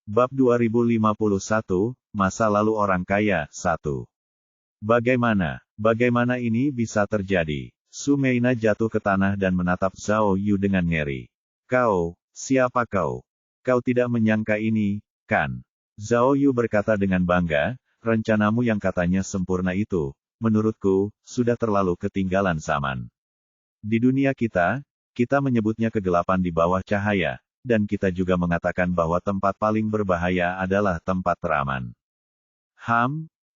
Bab 2051, Masa Lalu Orang Kaya, 1. Bagaimana ini bisa terjadi? Su Meina jatuh ke tanah dan menatap Zhao Yu dengan ngeri. Siapa kau? Kau tidak menyangka ini, kan? Zhao Yu berkata dengan bangga, rencanamu yang katanya sempurna itu, menurutku, sudah terlalu ketinggalan zaman. Di dunia kita menyebutnya kegelapan di bawah cahaya, dan kita juga mengatakan bahwa tempat paling berbahaya adalah tempat teraman.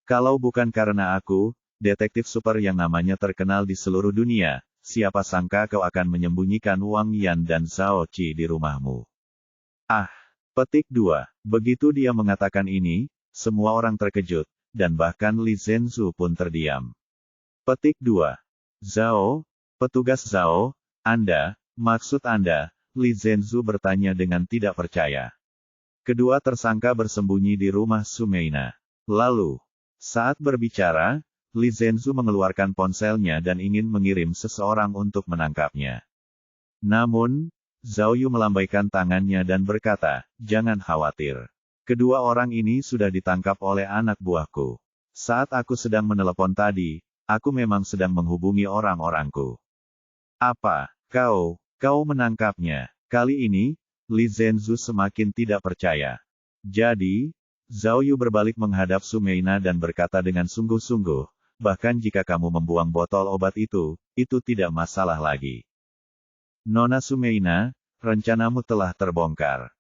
Kalau bukan karena aku, detektif super yang namanya terkenal di seluruh dunia, siapa sangka kau akan menyembunyikan Wang Yan dan Zhao Qi di rumahmu. Petik 2. Begitu dia mengatakan ini, semua orang terkejut, dan bahkan Li Zhenzu pun terdiam. Petik 2. Zhao, petugas Zhao, maksud Anda, Li Zhenzu bertanya dengan tidak percaya. Kedua tersangka bersembunyi di rumah Su Meina. Lalu, saat berbicara, Li Zhenzu mengeluarkan ponselnya dan ingin mengirim seseorang untuk menangkapnya. Namun, Zhao Yu melambaikan tangannya dan berkata, jangan khawatir. Kedua orang ini sudah ditangkap oleh anak buahku. Saat aku sedang menelepon tadi, aku memang sedang menghubungi orang-orangku. Apa, kau menangkapnya? Kali ini, Li Zhenzu semakin tidak percaya. Jadi, Zhao Yu berbalik menghadap Su Meina dan berkata dengan sungguh-sungguh, bahkan jika kamu membuang botol obat itu tidak masalah lagi. Nona Su Meina, rencanamu telah terbongkar.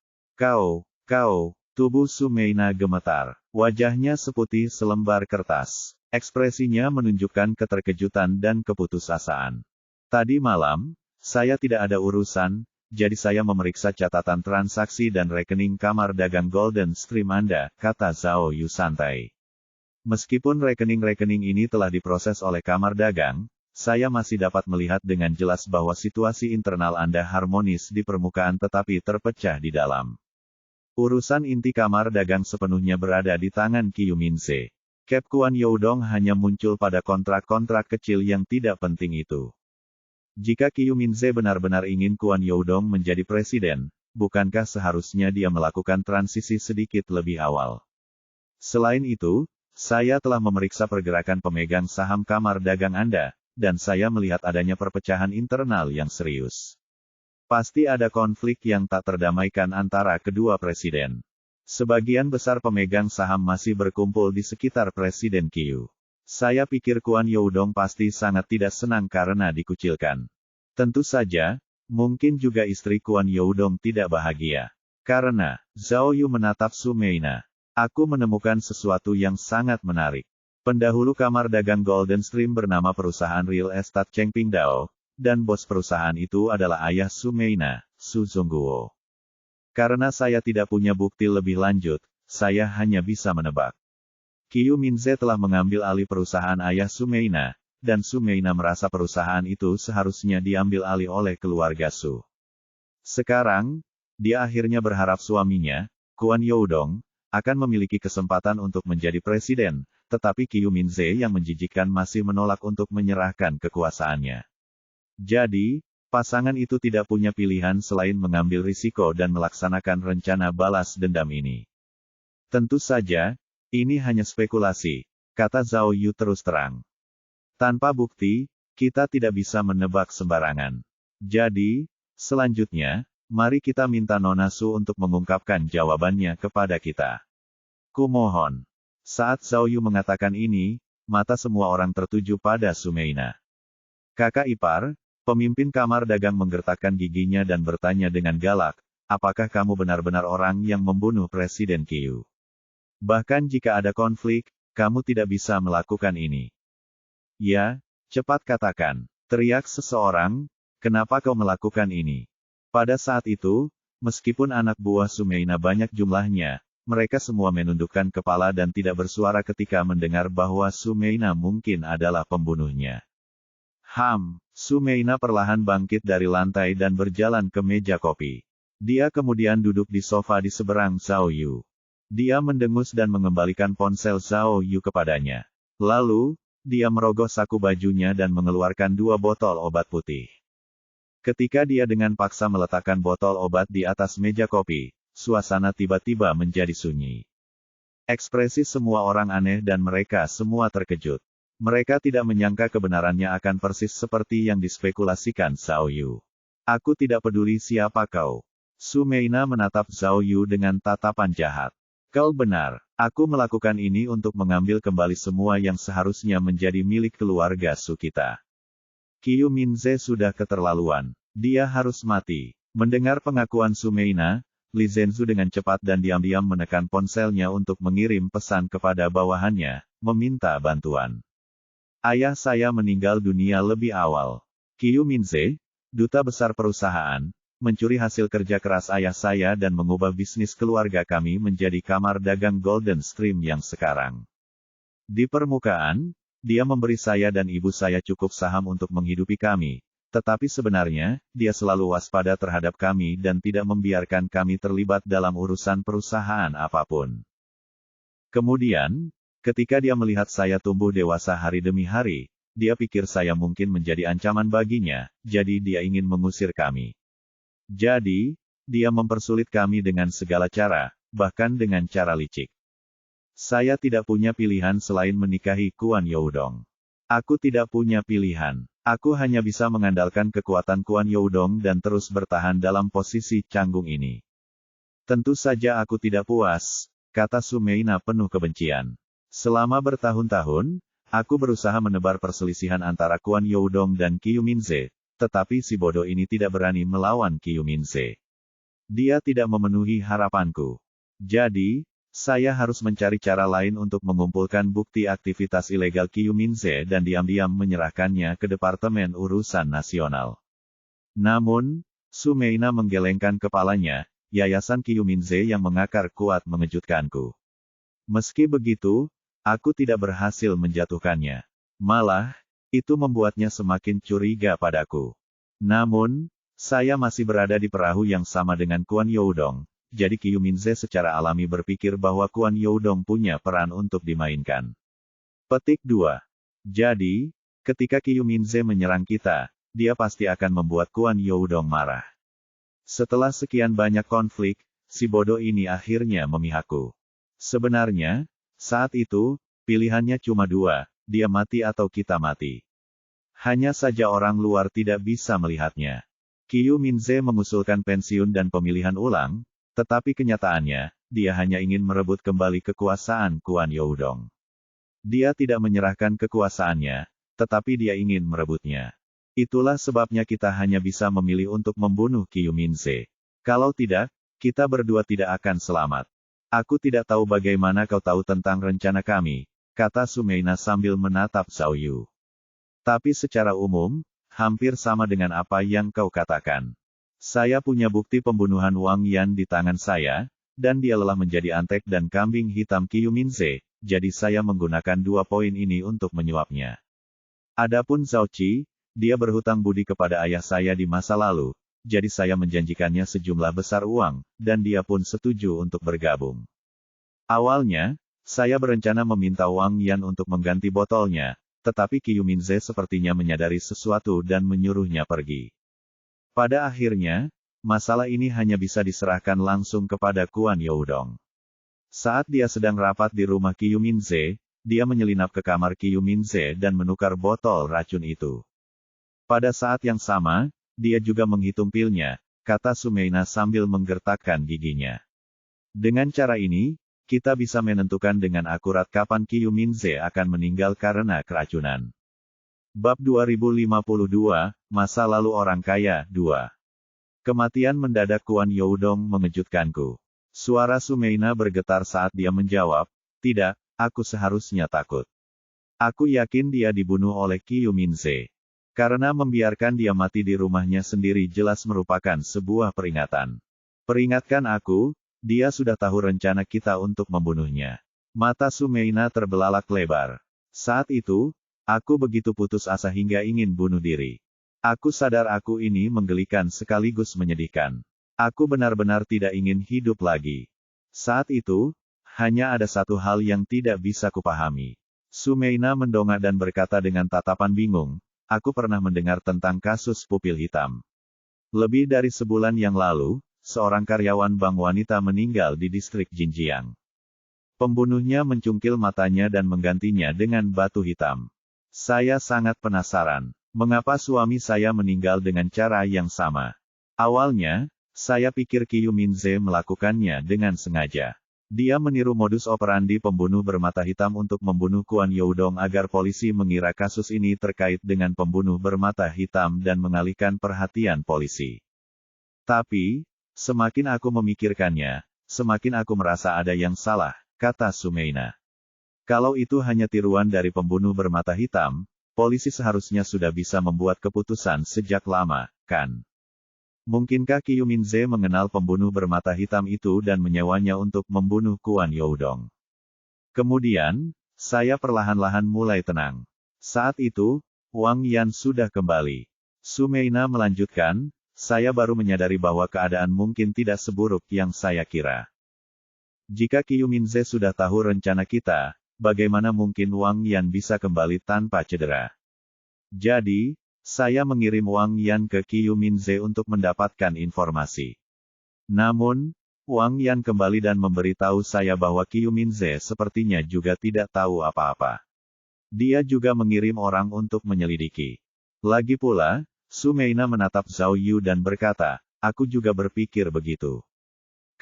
Tubuh Su Meina gemetar. Wajahnya seputih selembar kertas. Ekspresinya menunjukkan keterkejutan dan keputusasaan. Tadi malam, saya tidak ada urusan, jadi saya memeriksa catatan transaksi dan rekening kamar dagang Golden Stream Anda, kata Zhao Yu santai. Meskipun rekening-rekening ini telah diproses oleh kamar dagang, saya masih dapat melihat dengan jelas bahwa situasi internal Anda harmonis di permukaan tetapi terpecah di dalam. Urusan inti kamar dagang sepenuhnya berada di tangan Qiu Minze. Cap Kuan Youdong hanya muncul pada kontrak-kontrak kecil yang tidak penting itu. Jika Qiu Minze benar-benar ingin Kuan Youdong menjadi presiden, bukankah seharusnya dia melakukan transisi sedikit lebih awal? Selain itu, saya telah memeriksa pergerakan pemegang saham kamar dagang Anda, dan saya melihat adanya perpecahan internal yang serius. Pasti ada konflik yang tak terdamaikan antara kedua presiden. Sebagian besar pemegang saham masih berkumpul di sekitar Presiden Qiu. Saya pikir Kuan Youdong pasti sangat tidak senang karena dikucilkan. Tentu saja, mungkin juga istri Kuan Youdong tidak bahagia. Karena, Zhao Yu menatap Su Meina. Aku menemukan sesuatu yang sangat menarik. Pendahulu kamar dagang Golden Stream bernama perusahaan real estate Chengping Dao, dan bos perusahaan itu adalah ayah Su Meina, Su Zongguo. Karena saya tidak punya bukti lebih lanjut, saya hanya bisa menebak. Qiu Minze telah mengambil alih perusahaan ayah Su Meina, dan Su Meina merasa perusahaan itu seharusnya diambil alih oleh keluarga Su. Sekarang, dia akhirnya berharap suaminya, Kuan Youdong, akan memiliki kesempatan untuk menjadi presiden, tetapi Qiu Minze yang menjijikkan masih menolak untuk menyerahkan kekuasaannya. Jadi, pasangan itu tidak punya pilihan selain mengambil risiko dan melaksanakan rencana balas dendam ini. Tentu saja, ini hanya spekulasi, kata Zhao Yu terus terang. Tanpa bukti, kita tidak bisa menebak sembarangan. Jadi, selanjutnya, mari kita minta Nona Su untuk mengungkapkan jawabannya kepada kita. Kumohon. Saat Zhao Yu mengatakan ini, mata semua orang tertuju pada Su Meina. Kakak ipar, pemimpin kamar dagang menggertakkan giginya dan bertanya dengan galak, apakah kamu benar-benar orang yang membunuh Presiden Qiu? Bahkan jika ada konflik, kamu tidak bisa melakukan ini. Ya, cepat katakan, teriak seseorang, kenapa kau melakukan ini? Pada saat itu, meskipun anak buah Su Meina banyak jumlahnya, mereka semua menundukkan kepala dan tidak bersuara ketika mendengar bahwa Su Meina mungkin adalah pembunuhnya. Su Meina perlahan bangkit dari lantai dan berjalan ke meja kopi. Dia kemudian duduk di sofa di seberang Zhao Yu. Dia mendengus dan mengembalikan ponsel Zhao Yu kepadanya. Lalu, dia merogoh saku bajunya dan mengeluarkan 2 botol obat putih. Ketika dia dengan paksa meletakkan botol obat di atas meja kopi, suasana tiba-tiba menjadi sunyi. Ekspresi semua orang aneh dan mereka semua terkejut. Mereka tidak menyangka kebenarannya akan persis seperti yang dispekulasikan Zhao Yu. Aku tidak peduli siapa kau. Su Meina menatap Zhao Yu dengan tatapan jahat. Kau benar, aku melakukan ini untuk mengambil kembali semua yang seharusnya menjadi milik keluarga Su kita. Qiu Minze sudah keterlaluan. Dia harus mati. Mendengar pengakuan Su Meina, Li Zhenzu dengan cepat dan diam-diam menekan ponselnya untuk mengirim pesan kepada bawahannya, meminta bantuan. Ayah saya meninggal dunia lebih awal. Qiu Minze, duta besar perusahaan, mencuri hasil kerja keras ayah saya dan mengubah bisnis keluarga kami menjadi kamar dagang Golden Stream yang sekarang. Di permukaan, dia memberi saya dan ibu saya cukup saham untuk menghidupi kami, tetapi sebenarnya, dia selalu waspada terhadap kami dan tidak membiarkan kami terlibat dalam urusan perusahaan apapun. Kemudian, ketika dia melihat saya tumbuh dewasa hari demi hari, dia pikir saya mungkin menjadi ancaman baginya, jadi dia ingin mengusir kami. Jadi, dia mempersulit kami dengan segala cara, bahkan dengan cara licik. Saya tidak punya pilihan selain menikahi Kuan Youdong. Aku tidak punya pilihan. Aku hanya bisa mengandalkan kekuatan Kuan Youdong dan terus bertahan dalam posisi canggung ini. Tentu saja aku tidak puas, kata Su Meina penuh kebencian. Selama bertahun-tahun, aku berusaha menebar perselisihan antara Kuan Youdong dan Qiu Minze. Tetapi si bodoh ini tidak berani melawan Qiu Minze. Dia tidak memenuhi harapanku. Jadi, saya harus mencari cara lain untuk mengumpulkan bukti aktivitas ilegal Qiu Minze dan diam-diam menyerahkannya ke Departemen Urusan Nasional. Namun, Su Meina menggelengkan kepalanya, yayasan Qiu Minze yang mengakar kuat mengejutkanku. Meski begitu, aku tidak berhasil menjatuhkannya. Malah, itu membuatnya semakin curiga padaku. Namun, saya masih berada di perahu yang sama dengan Kuan Youdong, jadi Qiu Minze secara alami berpikir bahwa Kuan Youdong punya peran untuk dimainkan. Petik 2. Jadi, ketika Qiu Minze menyerang kita, dia pasti akan membuat Kuan Youdong marah. Setelah sekian banyak konflik, si bodoh ini akhirnya memihakku. Sebenarnya, saat itu, pilihannya cuma dua. Dia mati atau kita mati. Hanya saja orang luar tidak bisa melihatnya. Qiu Minze mengusulkan pensiun dan pemilihan ulang, tetapi kenyataannya, dia hanya ingin merebut kembali kekuasaan Kuan Youdong. Dia tidak menyerahkan kekuasaannya, tetapi dia ingin merebutnya. Itulah sebabnya kita hanya bisa memilih untuk membunuh Qiu Minze. Kalau tidak, kita berdua tidak akan selamat. Aku tidak tahu bagaimana kau tahu tentang rencana kami, kata Su Meina sambil menatap Zhao Yu. Tapi secara umum, hampir sama dengan apa yang kau katakan. Saya punya bukti pembunuhan Wang Yan di tangan saya, dan dia lelah menjadi antek dan kambing hitam Qiu Minze, jadi saya menggunakan 2 poin ini untuk menyuapnya. Adapun Zhao Qi, dia berhutang budi kepada ayah saya di masa lalu, jadi saya menjanjikannya sejumlah besar uang, dan dia pun setuju untuk bergabung. Awalnya, saya berencana meminta Wang Yan untuk mengganti botolnya, tetapi Qiu Minze sepertinya menyadari sesuatu dan menyuruhnya pergi. Pada akhirnya, masalah ini hanya bisa diserahkan langsung kepada Kuan Youdong. Saat dia sedang rapat di rumah Qiu Minze, dia menyelinap ke kamar Qiu Minze dan menukar botol racun itu. Pada saat yang sama, dia juga menghitung pilnya, kata Su Meina sambil menggertakkan giginya. Dengan cara ini, kita bisa menentukan dengan akurat kapan Qiu Minze akan meninggal karena keracunan. Bab 2052, Masa Lalu Orang Kaya, 2. Kematian mendadak Kuan Youdong mengejutkanku. Suara Su Meina bergetar saat dia menjawab, tidak, aku seharusnya takut. Aku yakin dia dibunuh oleh Qiu Minze. Karena membiarkan dia mati di rumahnya sendiri jelas merupakan sebuah peringatan. Peringatkan aku, dia sudah tahu rencana kita untuk membunuhnya. Mata Su Meina terbelalak lebar. Saat itu, aku begitu putus asa hingga ingin bunuh diri. Aku sadar aku ini menggelikan sekaligus menyedihkan. Aku benar-benar tidak ingin hidup lagi. Saat itu, hanya ada satu hal yang tidak bisa kupahami. Su Meina mendongak dan berkata dengan tatapan bingung, aku pernah mendengar tentang kasus pupil hitam. Lebih dari sebulan yang lalu, seorang karyawan bank wanita meninggal di distrik Jinjiang. Pembunuhnya mencungkil matanya dan menggantinya dengan batu hitam. Saya sangat penasaran, mengapa suami saya meninggal dengan cara yang sama. Awalnya, saya pikir Qiu Minze melakukannya dengan sengaja. Dia meniru modus operandi pembunuh bermata hitam untuk membunuh Kuan Youdong agar polisi mengira kasus ini terkait dengan pembunuh bermata hitam dan mengalihkan perhatian polisi. Tapi, semakin aku memikirkannya, semakin aku merasa ada yang salah, kata Sumeina. Kalau itu hanya tiruan dari pembunuh bermata hitam, polisi seharusnya sudah bisa membuat keputusan sejak lama, kan? Mungkinkah Qiu Minze mengenal pembunuh bermata hitam itu dan menyewanya untuk membunuh Kuan Youdong? Kemudian, saya perlahan-lahan mulai tenang. Saat itu, Wang Yan sudah kembali. Sumeina melanjutkan, saya baru menyadari bahwa keadaan mungkin tidak seburuk yang saya kira. Jika Qiu Minze sudah tahu rencana kita, bagaimana mungkin Wang Yan bisa kembali tanpa cedera? Jadi, saya mengirim Wang Yan ke Qiu Minze untuk mendapatkan informasi. Namun, Wang Yan kembali dan memberitahu saya bahwa Qiu Minze sepertinya juga tidak tahu apa-apa. Dia juga mengirim orang untuk menyelidiki. Lagi pula, Sumeina menatap Zhao Yu dan berkata, aku juga berpikir begitu.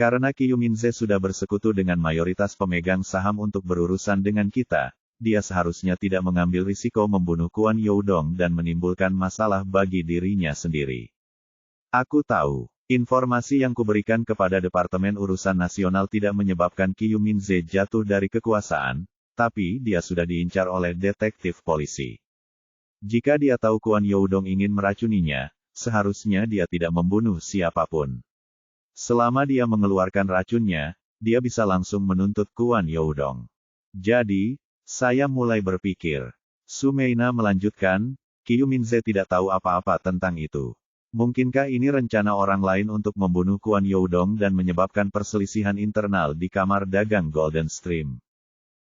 Karena Qiu Minze sudah bersekutu dengan mayoritas pemegang saham untuk berurusan dengan kita, dia seharusnya tidak mengambil risiko membunuh Kuan Youdong dan menimbulkan masalah bagi dirinya sendiri. Aku tahu, informasi yang kuberikan kepada Departemen Urusan Nasional tidak menyebabkan Qiu Minze jatuh dari kekuasaan, tapi dia sudah diincar oleh detektif polisi. Jika dia tahu Kuan Youdong ingin meracuninya, seharusnya dia tidak membunuh siapapun. Selama dia mengeluarkan racunnya, dia bisa langsung menuntut Kuan Youdong. Jadi, saya mulai berpikir. Sumeina melanjutkan, Qiu Minze tidak tahu apa-apa tentang itu. Mungkinkah ini rencana orang lain untuk membunuh Kuan Youdong dan menyebabkan perselisihan internal di kamar dagang Golden Stream?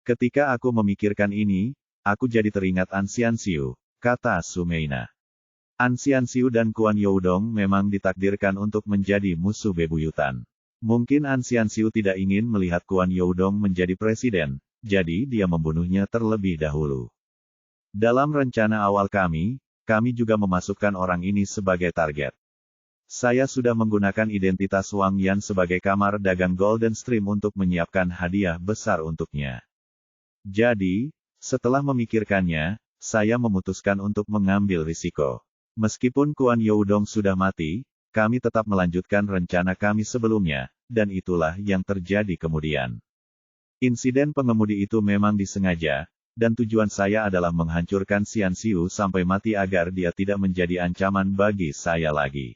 Ketika aku memikirkan ini, aku jadi teringat An Xianxiu, kata Sumeina. An Xianxiu dan Kuan Youdong memang ditakdirkan untuk menjadi musuh bebuyutan. Mungkin An Xianxiu tidak ingin melihat Kuan Youdong menjadi presiden, jadi dia membunuhnya terlebih dahulu. Dalam rencana awal kami juga memasukkan orang ini sebagai target. Saya sudah menggunakan identitas Wang Yan sebagai kamar dagang Golden Stream untuk menyiapkan hadiah besar untuknya. Jadi, setelah memikirkannya, saya memutuskan untuk mengambil risiko. Meskipun Kuan Youdong sudah mati, kami tetap melanjutkan rencana kami sebelumnya, dan itulah yang terjadi kemudian. Insiden pengemudi itu memang disengaja, dan tujuan saya adalah menghancurkan Xianxiu sampai mati agar dia tidak menjadi ancaman bagi saya lagi.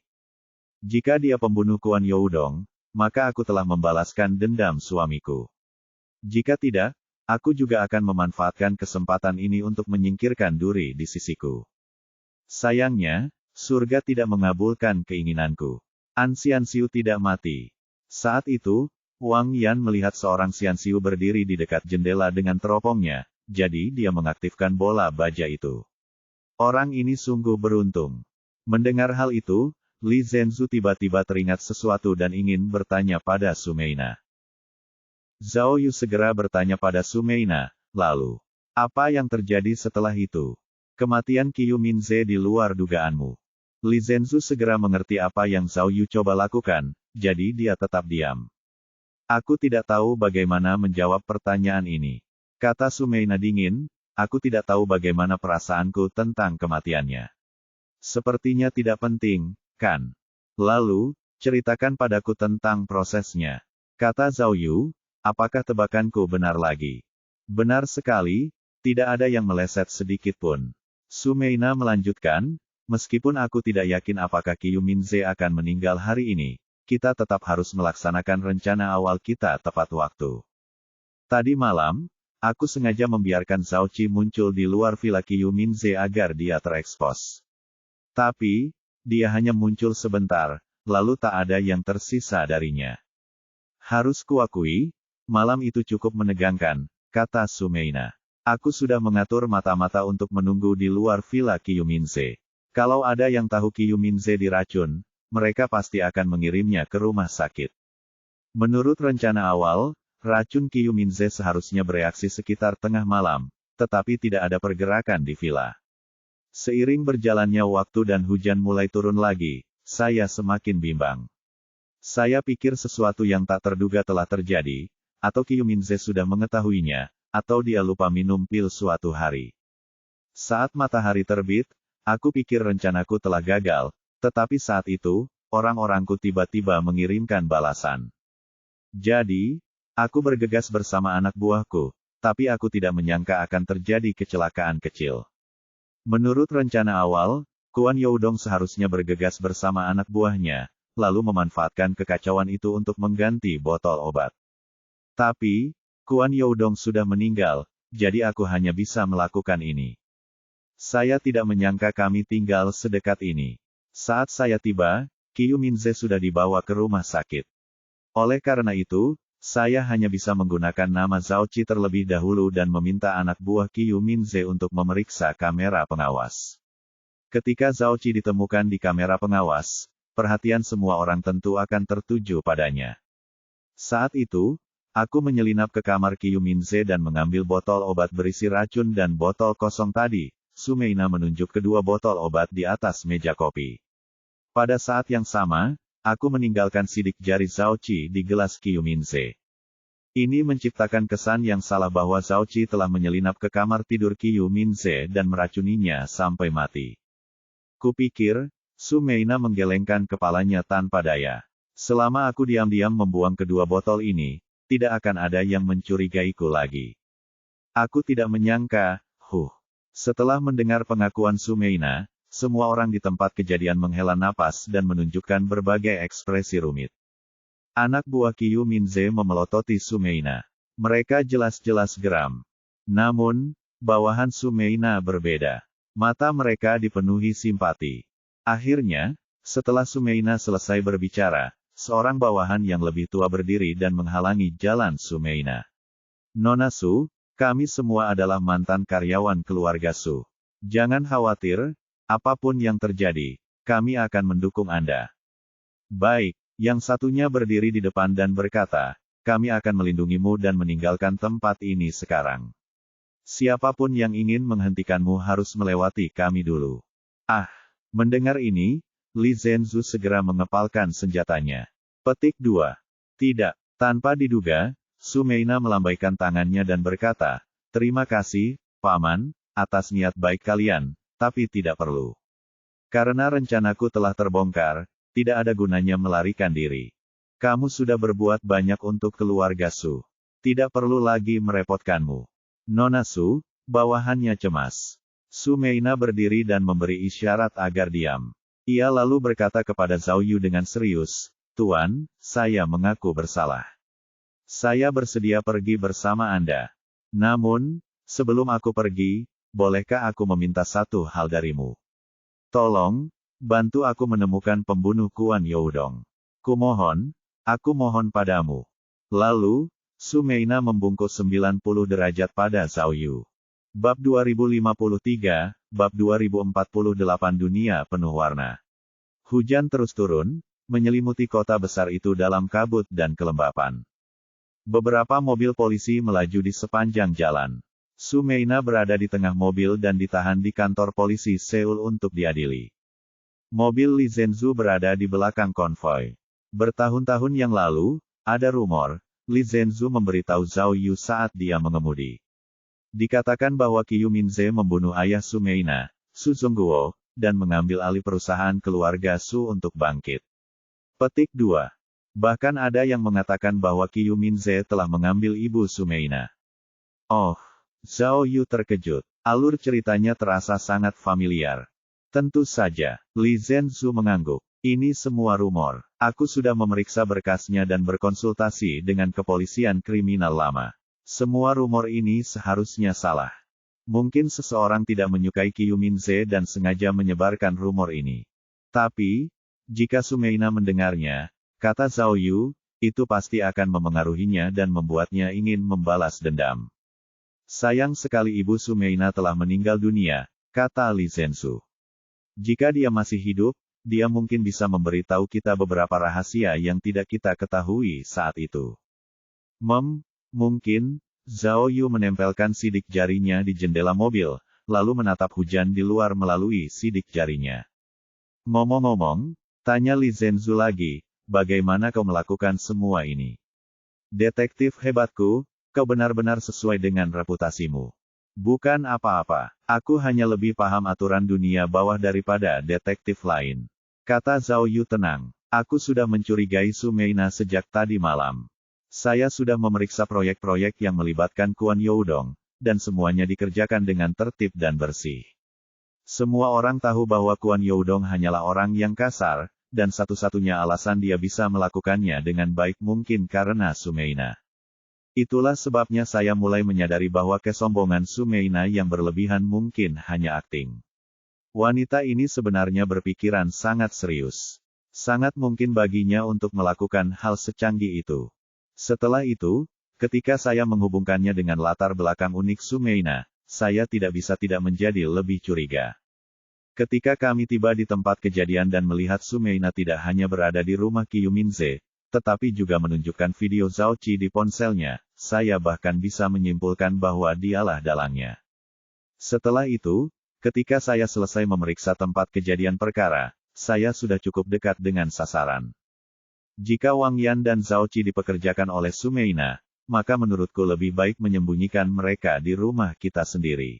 Jika dia pembunuh Kuan Youdong, maka aku telah membalaskan dendam suamiku. Jika tidak, aku juga akan memanfaatkan kesempatan ini untuk menyingkirkan duri di sisiku. Sayangnya, surga tidak mengabulkan keinginanku. An Xianxiu tidak mati. Saat itu, Wang Yan melihat seorang Xianxiu berdiri di dekat jendela dengan teropongnya, jadi dia mengaktifkan bola baja itu. Orang ini sungguh beruntung. Mendengar hal itu, Li Zhenzu tiba-tiba teringat sesuatu dan ingin bertanya pada Sumeina. Zhao Yu segera bertanya pada Sumeina, lalu, apa yang terjadi setelah itu? Kematian Qiu Minze di luar dugaanmu. Li Zhenzu segera mengerti apa yang Zhao Yu coba lakukan, jadi dia tetap diam. Aku tidak tahu bagaimana menjawab pertanyaan ini. Kata Sumeina dingin, aku tidak tahu bagaimana perasaanku tentang kematiannya. Sepertinya tidak penting, kan? Lalu, ceritakan padaku tentang prosesnya. Kata Zhao Yu, apakah tebakanku benar lagi? Benar sekali, tidak ada yang meleset sedikit pun. Sumeina melanjutkan, meskipun aku tidak yakin apakah Qiu Minze akan meninggal hari ini, kita tetap harus melaksanakan rencana awal kita tepat waktu. Tadi malam, aku sengaja membiarkan Zhao Qi muncul di luar villa Qiu Minze agar dia terekspos. Tapi, dia hanya muncul sebentar, lalu tak ada yang tersisa darinya. Harus kuakui, malam itu cukup menegangkan, kata Sumeina. Aku sudah mengatur mata-mata untuk menunggu di luar villa Qiu Minze. Kalau ada yang tahu Qiu Minze diracun, mereka pasti akan mengirimnya ke rumah sakit. Menurut rencana awal, racun Qiu Minze seharusnya bereaksi sekitar tengah malam, tetapi tidak ada pergerakan di villa. Seiring berjalannya waktu dan hujan mulai turun lagi, saya semakin bimbang. Saya pikir sesuatu yang tak terduga telah terjadi, atau Qiu Minze sudah mengetahuinya, atau dia lupa minum pil suatu hari. Saat matahari terbit, aku pikir rencanaku telah gagal, tetapi saat itu, orang-orangku tiba-tiba mengirimkan balasan. Jadi, aku bergegas bersama anak buahku, tapi aku tidak menyangka akan terjadi kecelakaan kecil. Menurut rencana awal, Kuan Youdong seharusnya bergegas bersama anak buahnya, lalu memanfaatkan kekacauan itu untuk mengganti botol obat. Tapi, Kuan Youdong sudah meninggal, jadi aku hanya bisa melakukan ini. Saya tidak menyangka kami tinggal sedekat ini. Saat saya tiba, Qiu Minze sudah dibawa ke rumah sakit. Oleh karena itu, saya hanya bisa menggunakan nama Zhao Qi terlebih dahulu dan meminta anak buah Qiu Minze untuk memeriksa kamera pengawas. Ketika Zhao Qi ditemukan di kamera pengawas, perhatian semua orang tentu akan tertuju padanya. Saat itu, aku menyelinap ke kamar Qiu Minze dan mengambil botol obat berisi racun dan botol kosong tadi. Sumeina menunjuk kedua botol obat di atas meja kopi. Pada saat yang sama, aku meninggalkan sidik jari Zhao Qi di gelas Qiu Minze. Ini menciptakan kesan yang salah bahwa Zhao Qi telah menyelinap ke kamar tidur Qiu Minze dan meracuninya sampai mati. Kupikir, Sumeina menggelengkan kepalanya tanpa daya. Selama aku diam-diam membuang kedua botol ini, tidak akan ada yang mencurigaiku lagi. Aku tidak menyangka, Setelah mendengar pengakuan Sumeina, semua orang di tempat kejadian menghela napas dan menunjukkan berbagai ekspresi rumit. Anak buah Qiu Minze memelototi Sumeina. Mereka jelas-jelas geram. Namun, bawahan Sumeina berbeda. Mata mereka dipenuhi simpati. Akhirnya, setelah Sumeina selesai berbicara, seorang bawahan yang lebih tua berdiri dan menghalangi jalan Sumeina. Nona Su, kami semua adalah mantan karyawan keluarga Su. Jangan khawatir, apapun yang terjadi, kami akan mendukung Anda. Baik, yang satunya berdiri di depan dan berkata, kami akan melindungimu dan meninggalkan tempat ini sekarang. Siapapun yang ingin menghentikanmu harus melewati kami dulu. Mendengar ini, Li Zhenzu segera mengepalkan senjatanya. Petik 2. Tidak, tanpa diduga, Sumeina melambaikan tangannya dan berkata, terima kasih, Paman, atas niat baik kalian, tapi tidak perlu. Karena rencanaku telah terbongkar, tidak ada gunanya melarikan diri. Kamu sudah berbuat banyak untuk keluarga Su. Tidak perlu lagi merepotkanmu. Nona Su, bawahannya cemas. Sumeina berdiri dan memberi isyarat agar diam. Ia lalu berkata kepada Zhao Yu dengan serius, Tuan, saya mengaku bersalah. Saya bersedia pergi bersama Anda. Namun, sebelum aku pergi, bolehkah aku meminta satu hal darimu? Tolong, bantu aku menemukan pembunuh Kuan Youdong. Kumohon, aku mohon padamu. Lalu, Sumeina membungkus 90 derajat pada Zhao Yu. Bab 2053, Bab 2048 Dunia Penuh Warna. Hujan terus turun, menyelimuti kota besar itu dalam kabut dan kelembapan. Beberapa mobil polisi melaju di sepanjang jalan. Sumeina berada di tengah mobil dan ditahan di kantor polisi Seoul untuk diadili. Mobil Li Zhenzu berada di belakang konvoi. Bertahun-tahun yang lalu, ada rumor, Li Zhenzu memberitahu Zhao Yu saat dia mengemudi. Dikatakan bahwa Qiu Minze membunuh ayah Sumeina, Su Zongguo, dan mengambil alih perusahaan keluarga Su untuk bangkit. Petik 2. Bahkan ada yang mengatakan bahwa Qiu Minze telah mengambil ibu Sumeina. Zhao Yu terkejut. Alur ceritanya terasa sangat familiar. Tentu saja, Li Zhenzu mengangguk. Ini semua rumor. Aku sudah memeriksa berkasnya dan berkonsultasi dengan kepolisian kriminal lama. Semua rumor ini seharusnya salah. Mungkin seseorang tidak menyukai Qiu Minze dan sengaja menyebarkan rumor ini. Tapi, jika Sumeina mendengarnya, kata Zhao Yu, itu pasti akan memengaruhinya dan membuatnya ingin membalas dendam. Sayang sekali ibu Sumeina telah meninggal dunia, kata Li Zhenzu. Jika dia masih hidup, dia mungkin bisa memberitahu kita beberapa rahasia yang tidak kita ketahui saat itu. Mungkin, Zhao Yu menempelkan sidik jarinya di jendela mobil, lalu menatap hujan di luar melalui sidik jarinya. Ngomong-ngomong, tanya Li Zhenzu lagi, bagaimana kau melakukan semua ini? Detektif hebatku, kau benar-benar sesuai dengan reputasimu. Bukan apa-apa, aku hanya lebih paham aturan dunia bawah daripada detektif lain. Kata Zhao Yu tenang, aku sudah mencurigai Su Meina sejak tadi malam. Saya sudah memeriksa proyek-proyek yang melibatkan Kuan Youdong, dan semuanya dikerjakan dengan tertib dan bersih. Semua orang tahu bahwa Kuan Youdong hanyalah orang yang kasar, dan satu-satunya alasan dia bisa melakukannya dengan baik mungkin karena Su Meina. Itulah sebabnya saya mulai menyadari bahwa kesombongan Su Meina yang berlebihan mungkin hanya akting. Wanita ini sebenarnya berpikiran sangat serius. Sangat mungkin baginya untuk melakukan hal secanggih itu. Setelah itu, ketika saya menghubungkannya dengan latar belakang unik Su Meina, saya tidak bisa tidak menjadi lebih curiga. Ketika kami tiba di tempat kejadian dan melihat Su Meina tidak hanya berada di rumah Qiu Minze, tetapi juga menunjukkan video Zhao Qi di ponselnya, saya bahkan bisa menyimpulkan bahwa dialah dalangnya. Setelah itu, ketika saya selesai memeriksa tempat kejadian perkara, saya sudah cukup dekat dengan sasaran. Jika Wang Yan dan Zhao Qi dipekerjakan oleh Su Meina, maka menurutku lebih baik menyembunyikan mereka di rumah kita sendiri.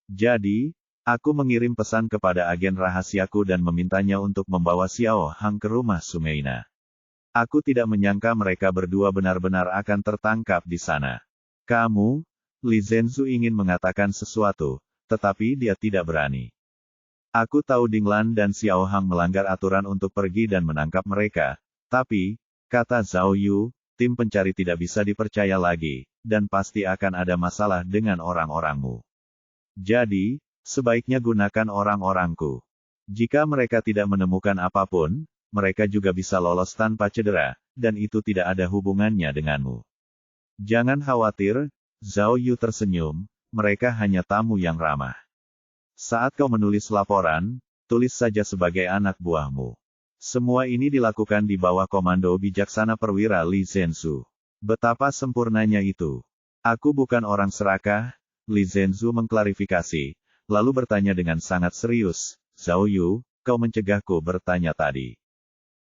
Jadi, aku mengirim pesan kepada agen rahasiaku dan memintanya untuk membawa Xiao Hang ke rumah Su Meina. Aku tidak menyangka mereka berdua benar-benar akan tertangkap di sana. Kamu, Li Zhenzu ingin mengatakan sesuatu, tetapi dia tidak berani. Aku tahu Ding Lan dan Xiao Hang melanggar aturan untuk pergi dan menangkap mereka, tapi, kata Zhao Yu, tim pencari tidak bisa dipercaya lagi, dan pasti akan ada masalah dengan orang-orangmu. Jadi, sebaiknya gunakan orang-orangku. Jika mereka tidak menemukan apapun, mereka juga bisa lolos tanpa cedera, dan itu tidak ada hubungannya denganmu. Jangan khawatir, Zhao Yu tersenyum, mereka hanya tamu yang ramah. Saat kau menulis laporan, tulis saja sebagai anak buahmu. Semua ini dilakukan di bawah komando bijaksana perwira Li Zhenzu. Betapa sempurnanya itu. Aku bukan orang serakah, Li Zhenzu mengklarifikasi, lalu bertanya dengan sangat serius, Zhao Yu, kau mencegahku bertanya tadi.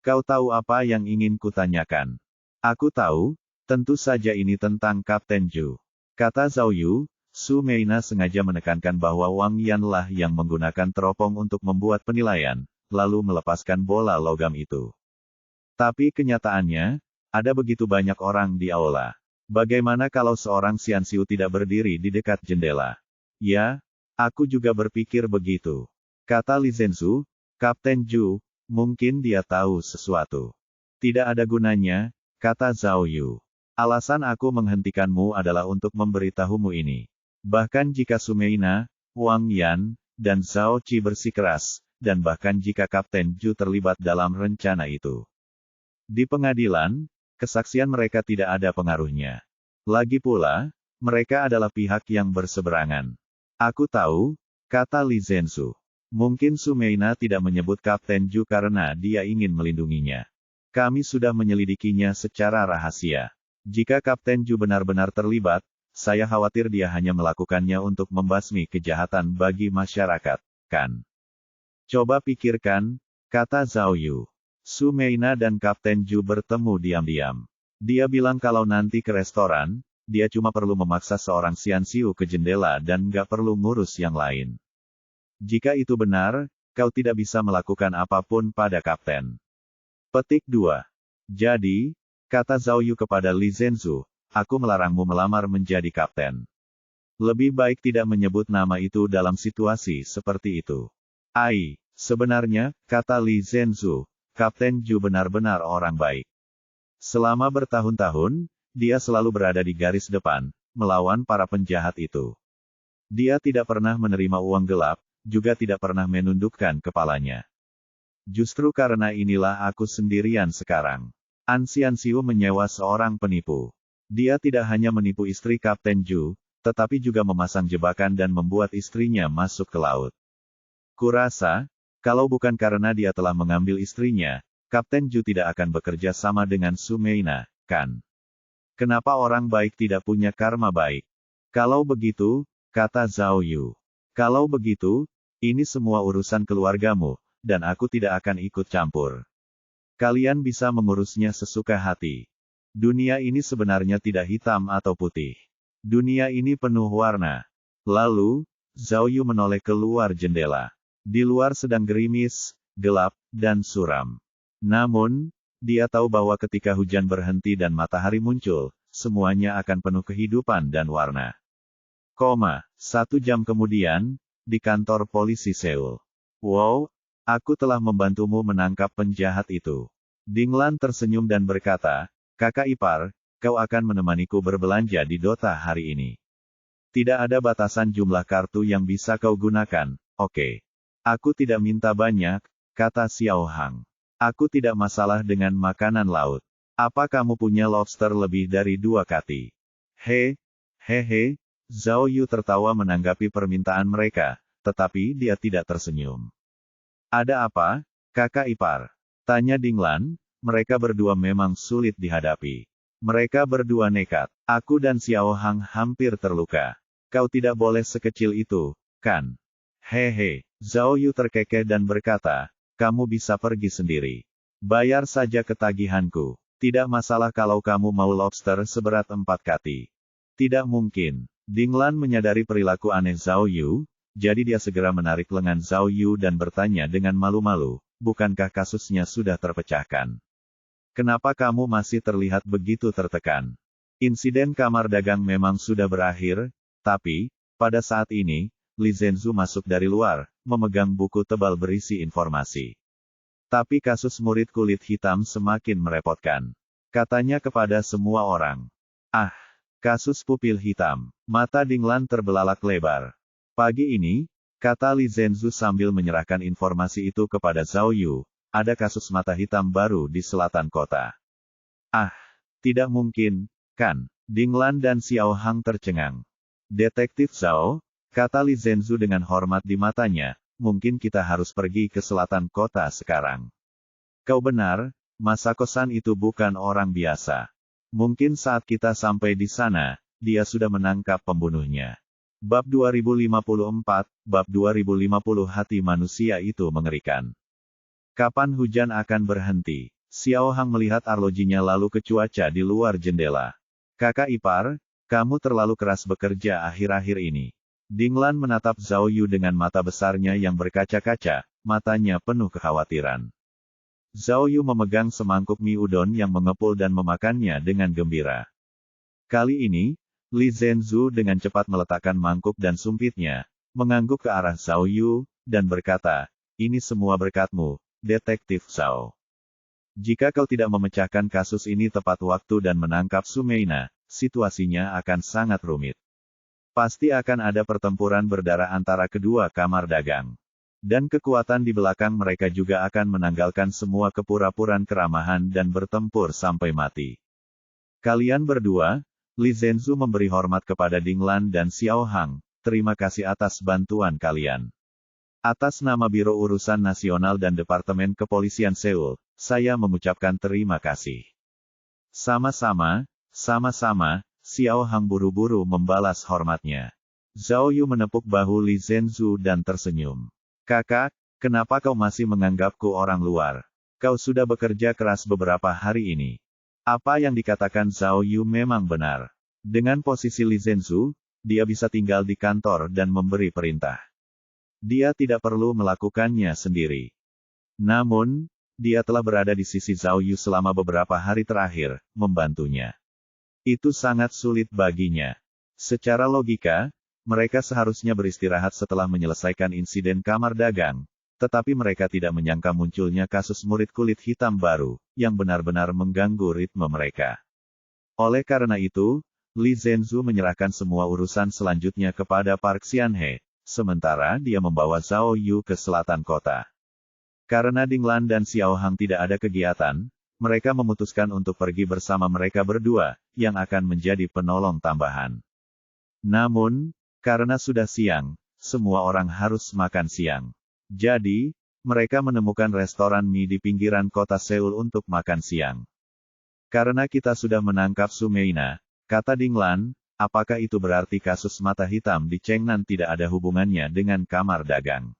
Kau tahu apa yang ingin kutanyakan? Aku tahu, tentu saja ini tentang Kapten Zhu. Kata Zhao Yu, Su Meina sengaja menekankan bahwa Wang Yanlah yang menggunakan teropong untuk membuat penilaian, lalu melepaskan bola logam itu. Tapi kenyataannya, ada begitu banyak orang di aula. Bagaimana kalau seorang Xianxiu tidak berdiri di dekat jendela? Ya, aku juga berpikir begitu. Kata Li Zhenzu, Kapten Zhu, mungkin dia tahu sesuatu. Tidak ada gunanya, kata Zhao Yu. Alasan aku menghentikanmu adalah untuk memberitahumu ini. Bahkan jika Su Meina, Wang Yan, dan Zhao Qi bersikeras, dan bahkan jika Kapten Zhu terlibat dalam rencana itu. Di pengadilan, kesaksian mereka tidak ada pengaruhnya. Lagi pula, mereka adalah pihak yang berseberangan. Aku tahu, kata Li Zhenzu. Mungkin Su Meina tidak menyebut Kapten Zhu karena dia ingin melindunginya. Kami sudah menyelidikinya secara rahasia. Jika Kapten Zhu benar-benar terlibat, saya khawatir dia hanya melakukannya untuk membasmi kejahatan bagi masyarakat, kan? Coba pikirkan, kata Zhao Yu. Su Meina dan Kapten Zhu bertemu diam-diam. Dia bilang kalau nanti ke restoran, dia cuma perlu memaksa seorang Xianxiu ke jendela dan nggak perlu ngurus yang lain. Jika itu benar, kau tidak bisa melakukan apapun pada Kapten. Petik 2. Jadi, kata Zhao Yu kepada Li Zhenzu, aku melarangmu melamar menjadi kapten. Lebih baik tidak menyebut nama itu dalam situasi seperti itu. Sebenarnya, kata Li Zhenzu, Kapten Zhu benar-benar orang baik. Selama bertahun-tahun, dia selalu berada di garis depan, melawan para penjahat itu. Dia tidak pernah menerima uang gelap, juga tidak pernah menundukkan kepalanya. Justru karena inilah aku sendirian sekarang. An Xianxiu menyewa seorang penipu. Dia tidak hanya menipu istri Kapten Zhu, tetapi juga memasang jebakan dan membuat istrinya masuk ke laut. Kurasa, Kalau bukan karena dia telah mengambil istrinya, Kapten Ju tidak akan bekerja sama dengan Sumeina, kan? Kenapa orang baik tidak punya karma baik? Kalau begitu, kata Zhao Yu. Kalau begitu, ini semua urusan keluargamu, dan aku tidak akan ikut campur. Kalian bisa mengurusnya sesuka hati. Dunia ini sebenarnya tidak hitam atau putih. Dunia ini penuh warna. Lalu, Zhao Yu menoleh keluar jendela. Di luar sedang gerimis, gelap, dan suram. Namun, dia tahu bahwa ketika hujan berhenti dan matahari muncul, semuanya akan penuh kehidupan dan warna. 1 jam kemudian, di kantor polisi Seoul. Wow, aku telah membantumu menangkap penjahat itu. Dinglan tersenyum dan berkata, kakak ipar, kau akan menemaniku berbelanja di Dota hari ini. Tidak ada batasan jumlah kartu yang bisa kau gunakan, oke. Aku tidak minta banyak, kata Xiao Hang. Aku tidak masalah dengan makanan laut. Apa kamu punya lobster lebih dari 2 kati? Hehehe, Zhao Yu tertawa menanggapi permintaan mereka, tetapi dia tidak tersenyum. Ada apa, kakak ipar? Tanya Dinglan, mereka berdua memang sulit dihadapi. Mereka berdua nekat. Aku dan Xiao Hang hampir terluka. Kau tidak boleh sekecil itu, kan? Hehe, Zhao Yu terkekeh dan berkata, kamu bisa pergi sendiri. Bayar saja ketagihanku. Tidak masalah kalau kamu mau lobster seberat 4 kati. Tidak mungkin. Dinglan menyadari perilaku aneh Zhao Yu, jadi dia segera menarik lengan Zhao Yu dan bertanya dengan malu-malu, bukankah kasusnya sudah terpecahkan? Kenapa kamu masih terlihat begitu tertekan? Insiden kamar dagang memang sudah berakhir, tapi, pada saat ini, Li Zhenzu masuk dari luar, memegang buku tebal berisi informasi. Tapi kasus murid kulit hitam semakin merepotkan. Katanya kepada semua orang. Ah, kasus pupil hitam. Mata Dinglan terbelalak lebar. Pagi ini, kata Li Zhenzu sambil menyerahkan informasi itu kepada Zhao Yu, ada kasus mata hitam baru di selatan kota. Ah, tidak mungkin, kan? Dinglan dan Xiao Hang tercengang. Detektif Zhao, kata Li Zhenzu dengan hormat di matanya, mungkin kita harus pergi ke selatan kota sekarang. Kau benar, Masako-san itu bukan orang biasa. Mungkin saat kita sampai di sana, dia sudah menangkap pembunuhnya. Bab 2054, Bab 2050 hati manusia itu mengerikan. Kapan hujan akan berhenti? Xiao Hang melihat arlojinya lalu ke cuaca di luar jendela. Kakak ipar, kamu terlalu keras bekerja akhir-akhir ini. Dinglan menatap Zhao Yu dengan mata besarnya yang berkaca-kaca, matanya penuh kekhawatiran. Zhao Yu memegang semangkuk mie udon yang mengepul dan memakannya dengan gembira. Kali ini, Li Zhenzu dengan cepat meletakkan mangkuk dan sumpitnya, mengangguk ke arah Zhao Yu, dan berkata, ini semua berkatmu, Detektif Zhao. Jika kau tidak memecahkan kasus ini tepat waktu dan menangkap Sumeina, situasinya akan sangat rumit. Pasti akan ada pertempuran berdarah antara kedua kamar dagang. Dan kekuatan di belakang mereka juga akan menanggalkan semua kepura-puran keramahan dan bertempur sampai mati. Kalian berdua, Li Zhenzu memberi hormat kepada Dinglan dan Xiao Hang, terima kasih atas bantuan kalian. Atas nama Biro Urusan Nasional dan Departemen Kepolisian Seoul, saya mengucapkan terima kasih. Sama-sama, Xiao Hang buru-buru membalas hormatnya. Zhao Yu menepuk bahu Li Zhenzu dan tersenyum. Kakak, kenapa kau masih menganggapku orang luar? Kau sudah bekerja keras beberapa hari ini. Apa yang dikatakan Zhao Yu memang benar. Dengan posisi Li Zhenzu, dia bisa tinggal di kantor dan memberi perintah. Dia tidak perlu melakukannya sendiri. Namun, dia telah berada di sisi Zhao Yu selama beberapa hari terakhir, membantunya. Itu sangat sulit baginya. Secara logika, mereka seharusnya beristirahat setelah menyelesaikan insiden kamar dagang, tetapi mereka tidak menyangka munculnya kasus murid kulit hitam baru, yang benar-benar mengganggu ritme mereka. Oleh karena itu, Li Zhenzu menyerahkan semua urusan selanjutnya kepada Park Xianhe, sementara dia membawa Zhao Yu ke selatan kota. Karena Dinglan dan Xiao Hang tidak ada kegiatan, mereka memutuskan untuk pergi bersama mereka berdua, yang akan menjadi penolong tambahan. Namun, karena sudah siang, semua orang harus makan siang. Jadi, Mereka menemukan restoran mie di pinggiran kota Seoul untuk makan siang. Karena kita sudah menangkap Sumeina, kata Dinglan, apakah itu berarti kasus mata hitam di Chengnan tidak ada hubungannya dengan kamar dagang?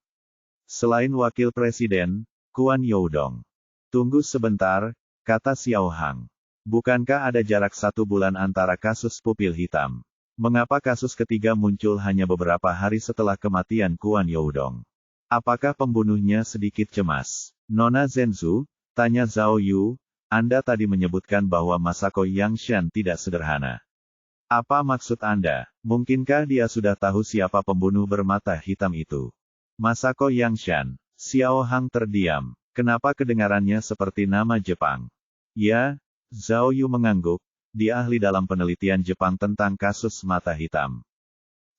Selain wakil presiden, Kwon Youdong. Tunggu sebentar, kata Xiao Hang. Bukankah ada jarak 1 bulan antara kasus pupil hitam? Mengapa kasus ketiga muncul hanya beberapa hari setelah kematian Kwon Youdong? Apakah pembunuhnya sedikit cemas? Nona Zhenzu, tanya Zhao Yu, Anda tadi menyebutkan bahwa Masako Yangshan tidak sederhana. Apa maksud Anda? Mungkinkah dia sudah tahu siapa pembunuh bermata hitam itu? Masako Yangshan. Xiao Hang terdiam. Kenapa kedengarannya seperti nama Jepang? Ya, Zhao Yu mengangguk, dia ahli dalam penelitian Jepang tentang kasus mata hitam.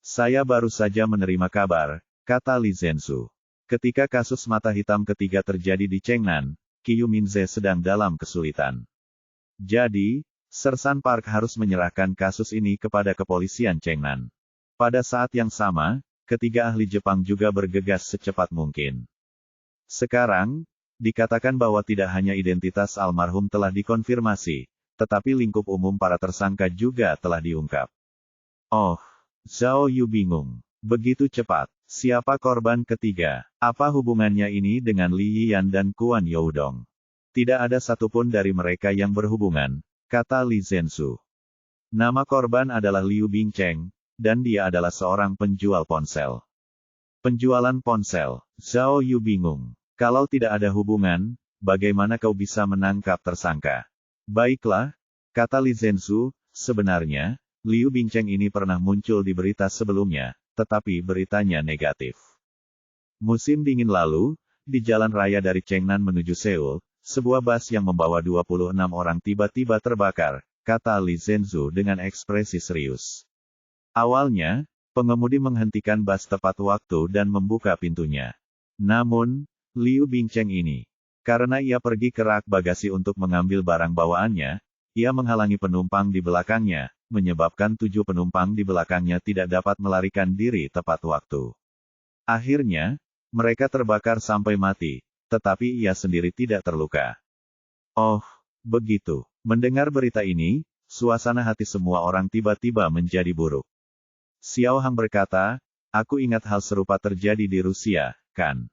Saya baru saja menerima kabar, kata Li Zhenzu. Ketika kasus mata hitam ketiga terjadi di Chengnan, Qiu Minze sedang dalam kesulitan. Jadi, Sersan Park harus menyerahkan kasus ini kepada kepolisian Chengnan. Pada saat yang sama, ketiga ahli Jepang juga bergegas secepat mungkin. Sekarang, dikatakan bahwa tidak hanya identitas almarhum telah dikonfirmasi, tetapi lingkup umum para tersangka juga telah diungkap. Oh, Zhao Yu bingung. Begitu cepat. Siapa korban ketiga? Apa hubungannya ini dengan Li Yiyan dan Kwon Youdong? Tidak ada satupun dari mereka yang berhubungan, kata Li Zhenzu. Nama korban adalah Liu Bingcheng, dan dia adalah seorang penjual ponsel. Penjualan ponsel. Zhao Yu bingung. Kalau tidak ada hubungan, bagaimana kau bisa menangkap tersangka? Baiklah, kata Li Zhenzu, sebenarnya, Liu Bingcheng ini pernah muncul di berita sebelumnya, tetapi beritanya negatif. Musim dingin lalu, di jalan raya dari Chengnan menuju Seoul, sebuah bus yang membawa 26 orang tiba-tiba terbakar, kata Li Zhenzu dengan ekspresi serius. Awalnya, pengemudi menghentikan bus tepat waktu dan membuka pintunya. Namun, Liu Bingcheng ini, karena ia pergi ke rak bagasi untuk mengambil barang bawaannya, ia menghalangi penumpang di belakangnya, menyebabkan 7 penumpang di belakangnya tidak dapat melarikan diri tepat waktu. Akhirnya, mereka terbakar sampai mati, tetapi ia sendiri tidak terluka. Oh, begitu. Mendengar berita ini, suasana hati semua orang tiba-tiba menjadi buruk. Xiao Hang berkata, aku ingat hal serupa terjadi di Rusia, kan?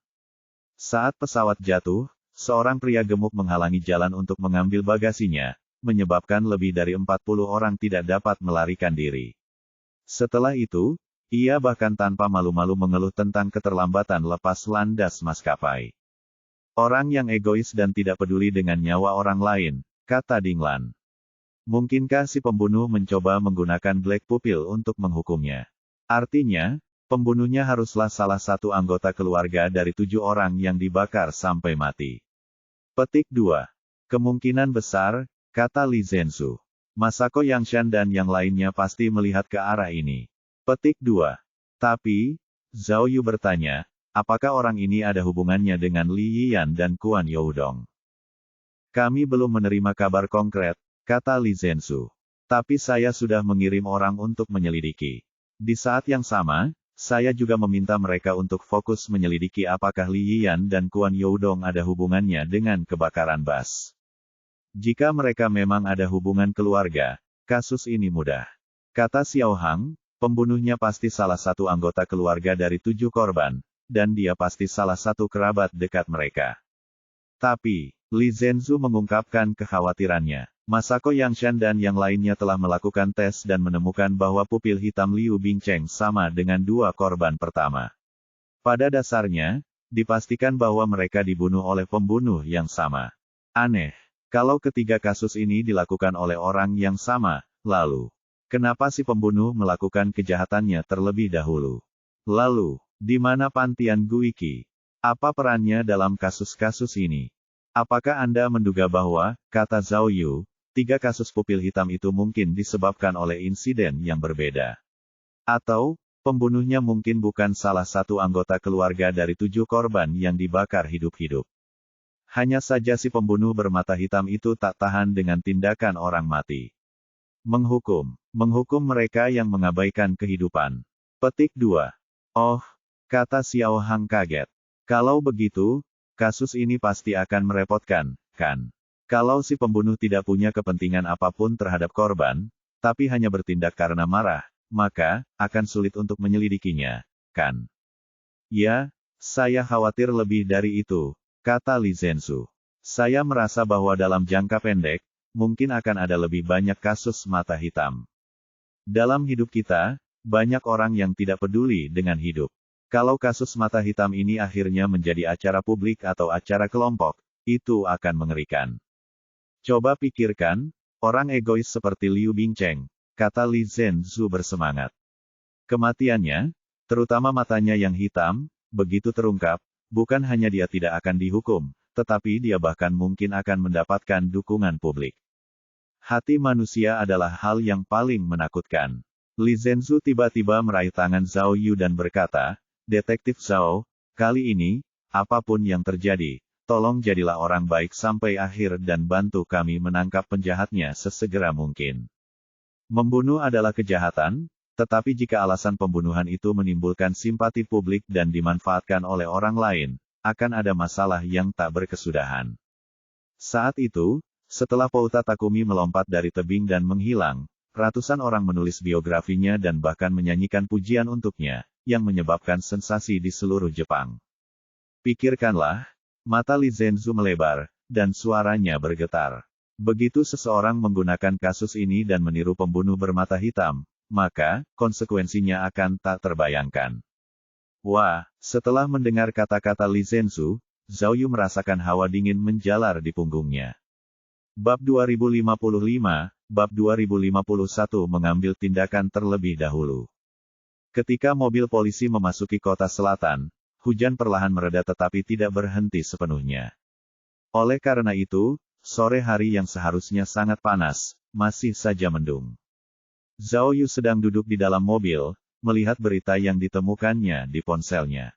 Saat pesawat jatuh, seorang pria gemuk menghalangi jalan untuk mengambil bagasinya, menyebabkan lebih dari 40 orang tidak dapat melarikan diri. Setelah itu, ia bahkan tanpa malu-malu mengeluh tentang keterlambatan lepas landas maskapai. Orang yang egois dan tidak peduli dengan nyawa orang lain, kata Dinglan. Mungkinkah si pembunuh mencoba menggunakan Black Pupil untuk menghukumnya? Artinya, pembunuhnya haruslah salah satu anggota keluarga dari 7 orang yang dibakar sampai mati. Petik 2. Kemungkinan besar, kata Li Zhenzu. Masako Yangshan dan yang lainnya pasti melihat ke arah ini. Petik 2. Tapi, Zhao Yu bertanya, apakah orang ini ada hubungannya dengan Li Yiyan dan Kwon Youdong? Kami belum menerima kabar konkret, kata Li Zhenzu. Tapi saya sudah mengirim orang untuk menyelidiki. Di saat yang sama, saya juga meminta mereka untuk fokus menyelidiki apakah Li Yiyan dan Kwon Youdong ada hubungannya dengan kebakaran bus. Jika mereka memang ada hubungan keluarga, kasus ini mudah. Kata Xiao Hang, pembunuhnya pasti salah satu anggota keluarga dari 7 korban, dan dia pasti salah satu kerabat dekat mereka. Tapi, Li Zhenzu mengungkapkan kekhawatirannya. Masako Yangshan dan yang lainnya telah melakukan tes dan menemukan bahwa pupil hitam Liu Bingcheng sama dengan 2 korban pertama. Pada dasarnya, dipastikan bahwa mereka dibunuh oleh pembunuh yang sama. Aneh. Kalau ketiga kasus ini dilakukan oleh orang yang sama, lalu, kenapa si pembunuh melakukan kejahatannya terlebih dahulu? Lalu, di mana Pantian Guiki? Apa perannya dalam kasus-kasus ini? Apakah Anda menduga bahwa, kata Zhao Yu, 3 kasus pupil hitam itu mungkin disebabkan oleh insiden yang berbeda? Atau, pembunuhnya mungkin bukan salah satu anggota keluarga dari 7 korban yang dibakar hidup-hidup? Hanya saja si pembunuh bermata hitam itu tak tahan dengan tindakan orang mati. Menghukum mereka yang mengabaikan kehidupan. Petik 2. Oh, kata Xiao Hang kaget. Kalau begitu, kasus ini pasti akan merepotkan, kan? Kalau si pembunuh tidak punya kepentingan apapun terhadap korban, tapi hanya bertindak karena marah, maka, akan sulit untuk menyelidikinya, kan? Ya, saya khawatir lebih dari itu, kata Li Zhenzu. Saya merasa bahwa dalam jangka pendek, mungkin akan ada lebih banyak kasus mata hitam. Dalam hidup kita, banyak orang yang tidak peduli dengan hidup. Kalau kasus mata hitam ini akhirnya menjadi acara publik atau acara kelompok, itu akan mengerikan. Coba pikirkan, orang egois seperti Liu Bingcheng, kata Li Zhenzu bersemangat. Kematiannya, terutama matanya yang hitam, begitu terungkap, bukan hanya dia tidak akan dihukum, tetapi dia bahkan mungkin akan mendapatkan dukungan publik. Hati manusia adalah hal yang paling menakutkan. Li Zhenzu tiba-tiba meraih tangan Zhao Yu dan berkata, Detektif Zhao, kali ini, apapun yang terjadi, tolong jadilah orang baik sampai akhir dan bantu kami menangkap penjahatnya sesegera mungkin. Membunuh adalah kejahatan, tetapi jika alasan pembunuhan itu menimbulkan simpati publik dan dimanfaatkan oleh orang lain, akan ada masalah yang tak berkesudahan. Saat itu, setelah Pouta Takumi melompat dari tebing dan menghilang, ratusan orang menulis biografinya dan bahkan menyanyikan pujian untuknya, yang menyebabkan sensasi di seluruh Jepang. Pikirkanlah, mata Li Zhenzu melebar, dan suaranya bergetar. Begitu seseorang menggunakan kasus ini dan meniru pembunuh bermata hitam, maka, konsekuensinya akan tak terbayangkan. Wah, setelah mendengar kata-kata Li Zhenzu, Zhao Yu merasakan hawa dingin menjalar di punggungnya. Bab 2055, Bab 2051 mengambil tindakan terlebih dahulu. Ketika mobil polisi memasuki kota selatan, hujan perlahan mereda tetapi tidak berhenti sepenuhnya. Oleh karena itu, sore hari yang seharusnya sangat panas, masih saja mendung. Zhao Yu sedang duduk di dalam mobil, melihat berita yang ditemukannya di ponselnya.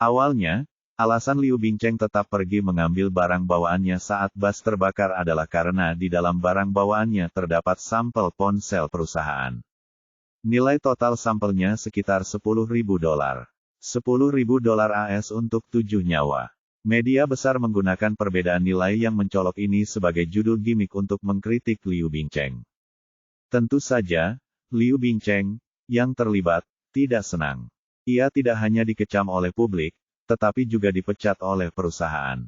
Awalnya, alasan Liu Bingcheng tetap pergi mengambil barang bawaannya saat bus terbakar adalah karena di dalam barang bawaannya terdapat sampel ponsel perusahaan. Nilai total sampelnya sekitar $10.000. $10.000 AS untuk 7 nyawa. Media besar menggunakan perbedaan nilai yang mencolok ini sebagai judul gimmick untuk mengkritik Liu Bingcheng. Tentu saja, Liu Bingcheng, yang terlibat, tidak senang. Ia tidak hanya dikecam oleh publik, tetapi juga dipecat oleh perusahaan.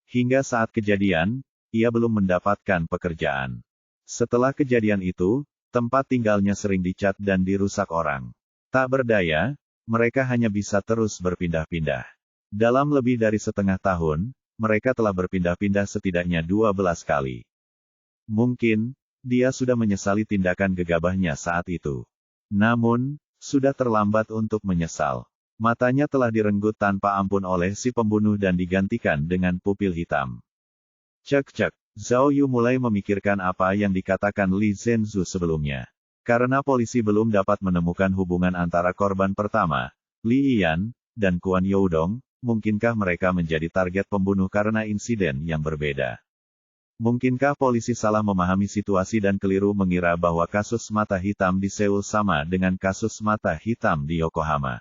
Hingga saat kejadian, ia belum mendapatkan pekerjaan. Setelah kejadian itu, tempat tinggalnya sering dicat dan dirusak orang. Tak berdaya, mereka hanya bisa terus berpindah-pindah. Dalam lebih dari setengah tahun, mereka telah berpindah-pindah setidaknya 12 kali. Mungkin, dia sudah menyesali tindakan gegabahnya saat itu. Namun, sudah terlambat untuk menyesal. Matanya telah direnggut tanpa ampun oleh si pembunuh dan digantikan dengan pupil hitam. Cek-cek. Zhao Yu mulai memikirkan apa yang dikatakan Li Zhenzu sebelumnya. Karena polisi belum dapat menemukan hubungan antara korban pertama, Li Yan, dan Kuan Youdong, mungkinkah mereka menjadi target pembunuh karena insiden yang berbeda? Mungkinkah polisi salah memahami situasi dan keliru mengira bahwa kasus mata hitam di Seoul sama dengan kasus mata hitam di Yokohama?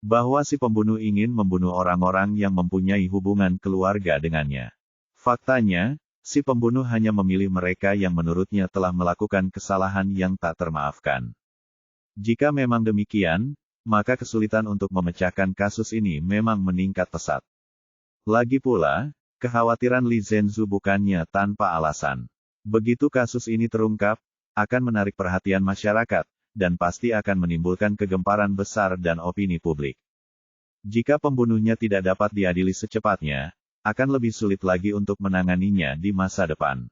Bahwa si pembunuh ingin membunuh orang-orang yang mempunyai hubungan keluarga dengannya. Faktanya, si pembunuh hanya memilih mereka yang menurutnya telah melakukan kesalahan yang tak termaafkan. Jika memang demikian, maka kesulitan untuk memecahkan kasus ini memang meningkat pesat. Lagi pula, kekhawatiran Li Zhenzu bukannya tanpa alasan. Begitu kasus ini terungkap, akan menarik perhatian masyarakat, dan pasti akan menimbulkan kegemparan besar dan opini publik. Jika pembunuhnya tidak dapat diadili secepatnya, akan lebih sulit lagi untuk menanganinya di masa depan.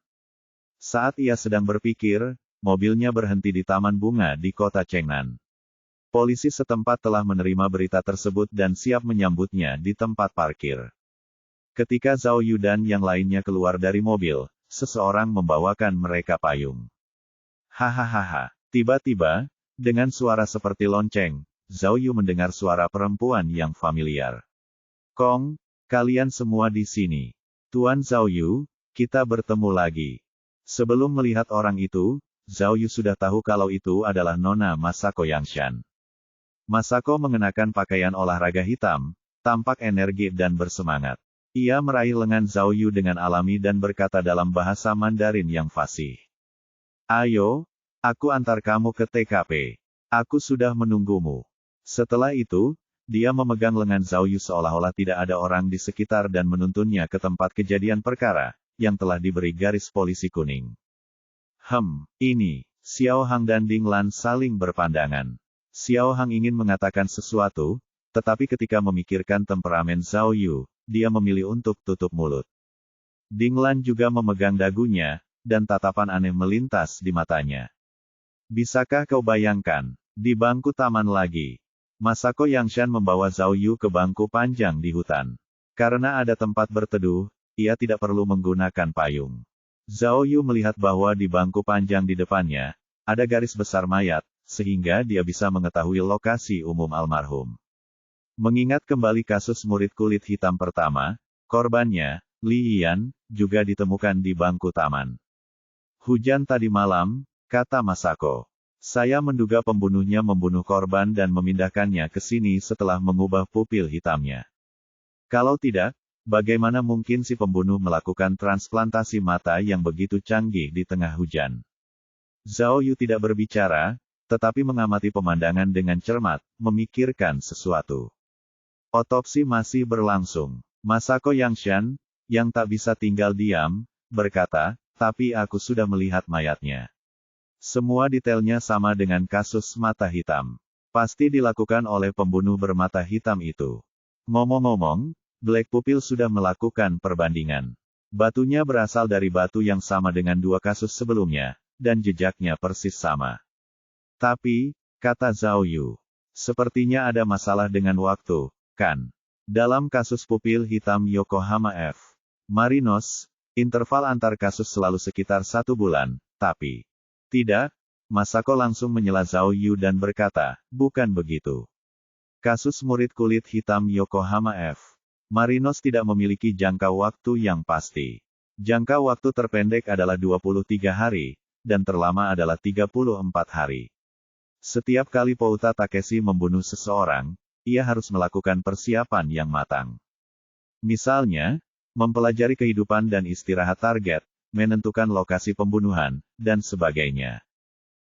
Saat ia sedang berpikir, mobilnya berhenti di taman bunga di kota Chengnan. Polisi setempat telah menerima berita tersebut dan siap menyambutnya di tempat parkir. Ketika Zhao Yu dan yang lainnya keluar dari mobil, seseorang membawakan mereka payung. Hahaha. Tiba-tiba, dengan suara seperti lonceng, Zhao Yu mendengar suara perempuan yang familiar. Kong, kalian semua di sini. Tuan Zhao Yu, kita bertemu lagi. Sebelum melihat orang itu, Zhao Yu sudah tahu kalau itu adalah Nona Masako Yangshan. Masako mengenakan pakaian olahraga hitam, tampak energi dan bersemangat. Ia meraih lengan Zhao Yu dengan alami dan berkata dalam bahasa Mandarin yang fasih. Ayo, aku antar kamu ke TKP. Aku sudah menunggumu. Setelah itu, dia memegang lengan Zhao Yu seolah-olah tidak ada orang di sekitar dan menuntunnya ke tempat kejadian perkara, yang telah diberi garis polisi kuning. Ini, Xiao Hang dan Ding Lan saling berpandangan. Xiao Hang ingin mengatakan sesuatu, tetapi ketika memikirkan temperamen Zhao Yu, dia memilih untuk tutup mulut. Ding Lan juga memegang dagunya, dan tatapan aneh melintas di matanya. Bisakah kau bayangkan, di bangku taman lagi, Masako Yangshan membawa Zhao Yu ke bangku panjang di hutan. Karena ada tempat berteduh, ia tidak perlu menggunakan payung. Zhao Yu melihat bahwa di bangku panjang di depannya, ada garis besar mayat, sehingga dia bisa mengetahui lokasi umum almarhum. Mengingat kembali kasus murid kulit hitam pertama, korbannya, Li Yian, juga ditemukan di bangku taman. Hujan tadi malam, kata Masako. Saya menduga pembunuhnya membunuh korban dan memindahkannya ke sini setelah mengubah pupil hitamnya. Kalau tidak, bagaimana mungkin si pembunuh melakukan transplantasi mata yang begitu canggih di tengah hujan? Zhao Yu tidak berbicara, tetapi mengamati pemandangan dengan cermat, memikirkan sesuatu. Otopsi masih berlangsung. Masako Yangshan, yang tak bisa tinggal diam, berkata, tapi aku sudah melihat mayatnya. Semua detailnya sama dengan kasus mata hitam. Pasti dilakukan oleh pembunuh bermata hitam itu. Ngomong-ngomong, Black Pupil sudah melakukan perbandingan. Batunya berasal dari batu yang sama dengan dua kasus sebelumnya, dan jejaknya persis sama. Tapi, kata Zhao Yu, sepertinya ada masalah dengan waktu, kan? Dalam kasus pupil hitam Yokohama F. Marinos, interval antar kasus selalu sekitar 1 bulan, tapi... Tidak, Masako langsung menyela Zhao Yu dan berkata, bukan begitu. Kasus murid kulit hitam Yokohama F. Marinos tidak memiliki jangka waktu yang pasti. Jangka waktu terpendek adalah 23 hari, dan terlama adalah 34 hari. Setiap kali Pouta Takeshi membunuh seseorang, ia harus melakukan persiapan yang matang. Misalnya, mempelajari kehidupan dan istirahat target, menentukan lokasi pembunuhan, dan sebagainya.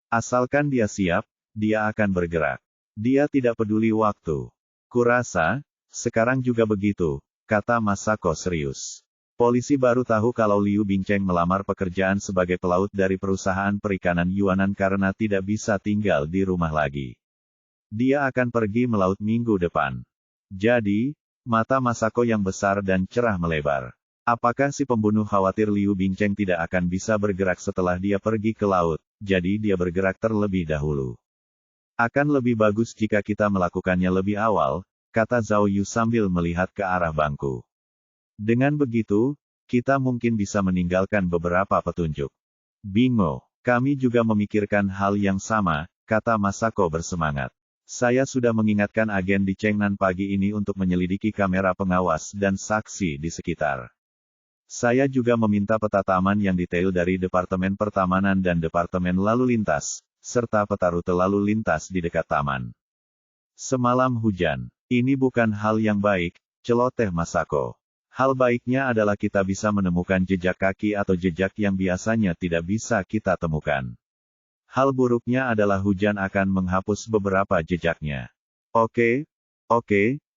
Asalkan dia siap, dia akan bergerak. Dia tidak peduli waktu. Kurasa, sekarang juga begitu, kata Masako serius. Polisi baru tahu kalau Liu Bingcheng melamar pekerjaan sebagai pelaut dari perusahaan perikanan Yuanan karena tidak bisa tinggal di rumah lagi. Dia akan pergi melaut minggu depan. Jadi, mata Masako yang besar dan cerah melebar. Apakah si pembunuh khawatir Liu Bingcheng tidak akan bisa bergerak setelah dia pergi ke laut, jadi dia bergerak terlebih dahulu? Akan lebih bagus jika kita melakukannya lebih awal, kata Zhao Yu sambil melihat ke arah bangku. Dengan begitu, kita mungkin bisa meninggalkan beberapa petunjuk. Bingo, kami juga memikirkan hal yang sama, kata Masako bersemangat. Saya sudah mengingatkan agen di Chengnan pagi ini untuk menyelidiki kamera pengawas dan saksi di sekitar. Saya juga meminta peta taman yang detail dari Departemen Pertamanan dan Departemen Lalu Lintas, serta peta rute lalu lintas di dekat taman. Semalam hujan. Ini bukan hal yang baik, celoteh Masako. Hal baiknya adalah kita bisa menemukan jejak kaki atau jejak yang biasanya tidak bisa kita temukan. Hal buruknya adalah hujan akan menghapus beberapa jejaknya. Oke,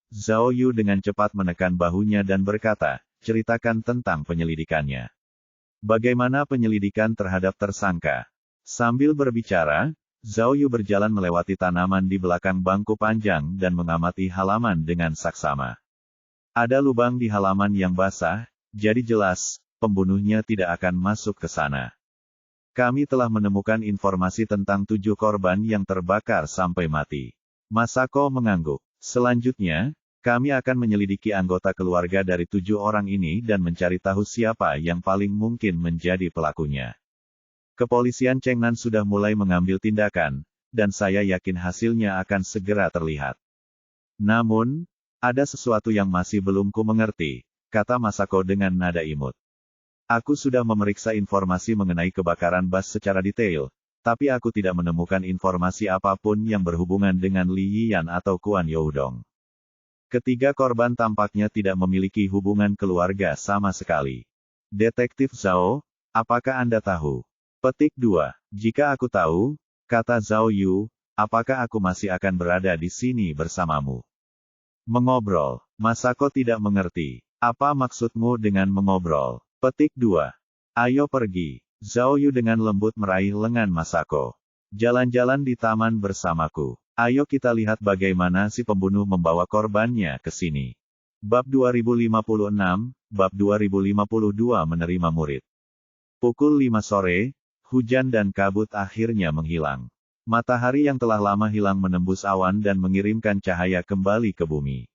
Zhao Yu dengan cepat menekan bahunya dan berkata, ceritakan tentang penyelidikannya. Bagaimana penyelidikan terhadap tersangka? Sambil berbicara, Zhao Yu berjalan melewati tanaman di belakang bangku panjang dan mengamati halaman dengan saksama. Ada lubang di halaman yang basah, jadi jelas, pembunuhnya tidak akan masuk ke sana. Kami telah menemukan informasi tentang 7 korban yang terbakar sampai mati. Masako mengangguk. Selanjutnya, kami akan menyelidiki anggota keluarga dari 7 orang ini dan mencari tahu siapa yang paling mungkin menjadi pelakunya. Kepolisian Chengnan sudah mulai mengambil tindakan, dan saya yakin hasilnya akan segera terlihat. Namun, ada sesuatu yang masih belum ku mengerti, kata Masako dengan nada imut. Aku sudah memeriksa informasi mengenai kebakaran bus secara detail, tapi aku tidak menemukan informasi apapun yang berhubungan dengan Li Yian atau Kuan Youdong. Ketiga korban tampaknya tidak memiliki hubungan keluarga sama sekali. Detektif Zhao, apakah Anda tahu? Petik 2. Jika aku tahu, kata Zhao Yu, apakah aku masih akan berada di sini bersamamu? Mengobrol. Masako tidak mengerti. Apa maksudmu dengan mengobrol? Petik 2. Ayo pergi. Zhao Yu dengan lembut meraih lengan Masako. Jalan-jalan di taman bersamaku. Ayo kita lihat bagaimana si pembunuh membawa korbannya ke sini. Bab 2056, Bab 2052 menerima murid. Pukul 5 sore, hujan dan kabut akhirnya menghilang. Matahari yang telah lama hilang menembus awan dan mengirimkan cahaya kembali ke bumi.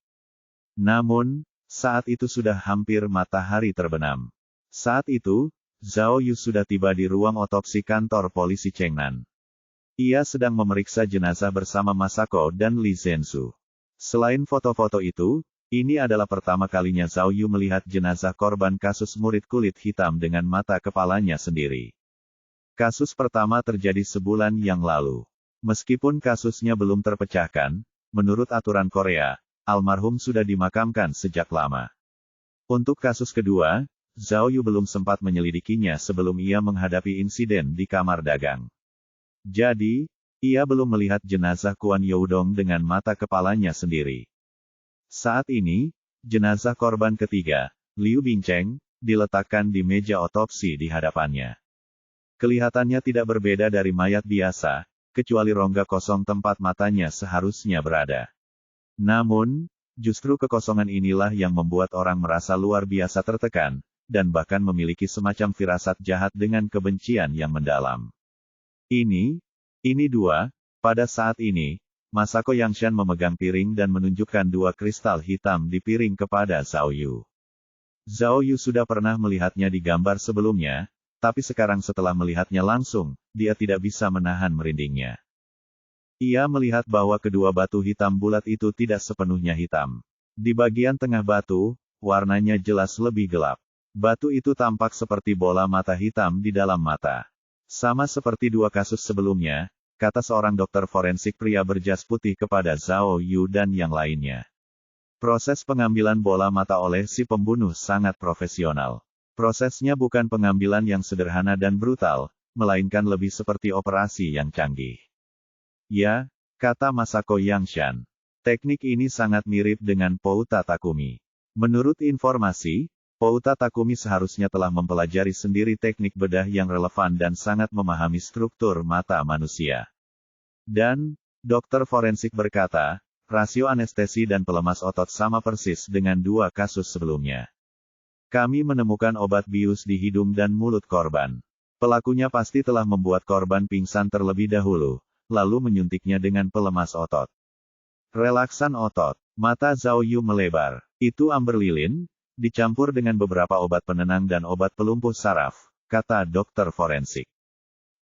Namun, saat itu sudah hampir matahari terbenam. Saat itu, Zhao Yu sudah tiba di ruang otopsi kantor polisi Chengnan. Ia sedang memeriksa jenazah bersama Masako dan Li Zhensu. Selain foto-foto itu, ini adalah pertama kalinya Zhao Yu melihat jenazah korban kasus murid kulit hitam dengan mata kepalanya sendiri. Kasus pertama terjadi sebulan yang lalu. Meskipun kasusnya belum terpecahkan, menurut aturan Korea, almarhum sudah dimakamkan sejak lama. Untuk kasus kedua, Zhao Yu belum sempat menyelidikinya sebelum ia menghadapi insiden di kamar dagang. Jadi, ia belum melihat jenazah Kuan Youdong dengan mata kepalanya sendiri. Saat ini, jenazah korban ketiga, Liu Bingcheng, diletakkan di meja otopsi di hadapannya. Kelihatannya tidak berbeda dari mayat biasa, kecuali rongga kosong tempat matanya seharusnya berada. Namun, justru kekosongan inilah yang membuat orang merasa luar biasa tertekan, dan bahkan memiliki semacam firasat jahat dengan kebencian yang mendalam. Ini dua, pada saat ini, Masako Yangshan memegang piring dan menunjukkan dua kristal hitam di piring kepada Zhao Yu. Zhao Yu sudah pernah melihatnya di gambar sebelumnya, tapi sekarang setelah melihatnya langsung, dia tidak bisa menahan merindingnya. Ia melihat bahwa kedua batu hitam bulat itu tidak sepenuhnya hitam. Di bagian tengah batu, warnanya jelas lebih gelap. Batu itu tampak seperti bola mata hitam di dalam mata. Sama seperti dua kasus sebelumnya, kata seorang dokter forensik pria berjas putih kepada Zhao Yu dan yang lainnya. Proses pengambilan bola mata oleh si pembunuh sangat profesional. Prosesnya bukan pengambilan yang sederhana dan brutal, melainkan lebih seperti operasi yang canggih. Ya, kata Masako Yangshan. Teknik ini sangat mirip dengan Pouta Takumi. Menurut informasi, Pouta Takumi seharusnya telah mempelajari sendiri teknik bedah yang relevan dan sangat memahami struktur mata manusia. Dan, dokter forensik berkata, rasio anestesi dan pelemas otot sama persis dengan dua kasus sebelumnya. Kami menemukan obat bius di hidung dan mulut korban. Pelakunya pasti telah membuat korban pingsan terlebih dahulu, lalu menyuntiknya dengan pelemas otot. Relaksan otot. Mata Zhao Yu melebar. Itu amber lilin, dicampur dengan beberapa obat penenang dan obat pelumpuh saraf, kata dokter forensik.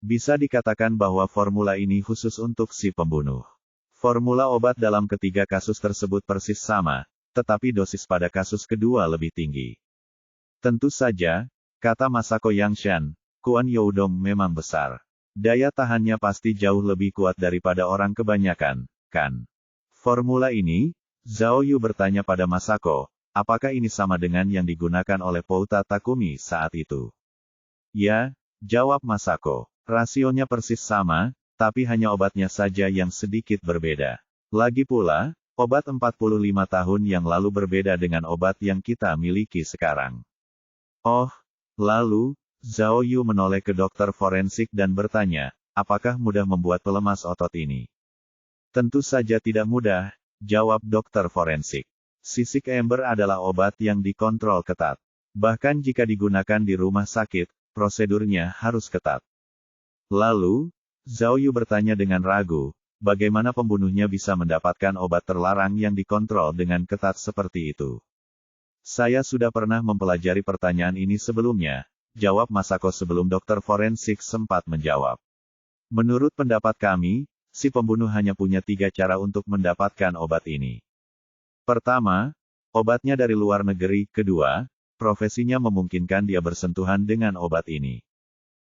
Bisa dikatakan bahwa formula ini khusus untuk si pembunuh. Formula obat dalam ketiga kasus tersebut persis sama, tetapi dosis pada kasus kedua lebih tinggi. Tentu saja, kata Masako Yangshan, Kuan Youdong memang besar. Daya tahannya pasti jauh lebih kuat daripada orang kebanyakan, kan? Formula ini, Zhao Yu bertanya pada Masako, apakah ini sama dengan yang digunakan oleh Pouta Takumi saat itu? Ya, jawab Masako. Rasionya persis sama, tapi hanya obatnya saja yang sedikit berbeda. Lagi pula, obat 45 tahun yang lalu berbeda dengan obat yang kita miliki sekarang. Oh, lalu, Zhao Yu menoleh ke dokter forensik dan bertanya, apakah mudah membuat pelemas otot ini? Tentu saja tidak mudah, jawab dokter forensik. Sisik ember adalah obat yang dikontrol ketat. Bahkan jika digunakan di rumah sakit, prosedurnya harus ketat. Lalu, Zhao Yu bertanya dengan ragu, bagaimana pembunuhnya bisa mendapatkan obat terlarang yang dikontrol dengan ketat seperti itu? Saya sudah pernah mempelajari pertanyaan ini sebelumnya, jawab Masako sebelum dokter forensik sempat menjawab. Menurut pendapat kami, si pembunuh hanya punya 3 cara untuk mendapatkan obat ini. Pertama, obatnya dari luar negeri. Kedua, profesinya memungkinkan dia bersentuhan dengan obat ini.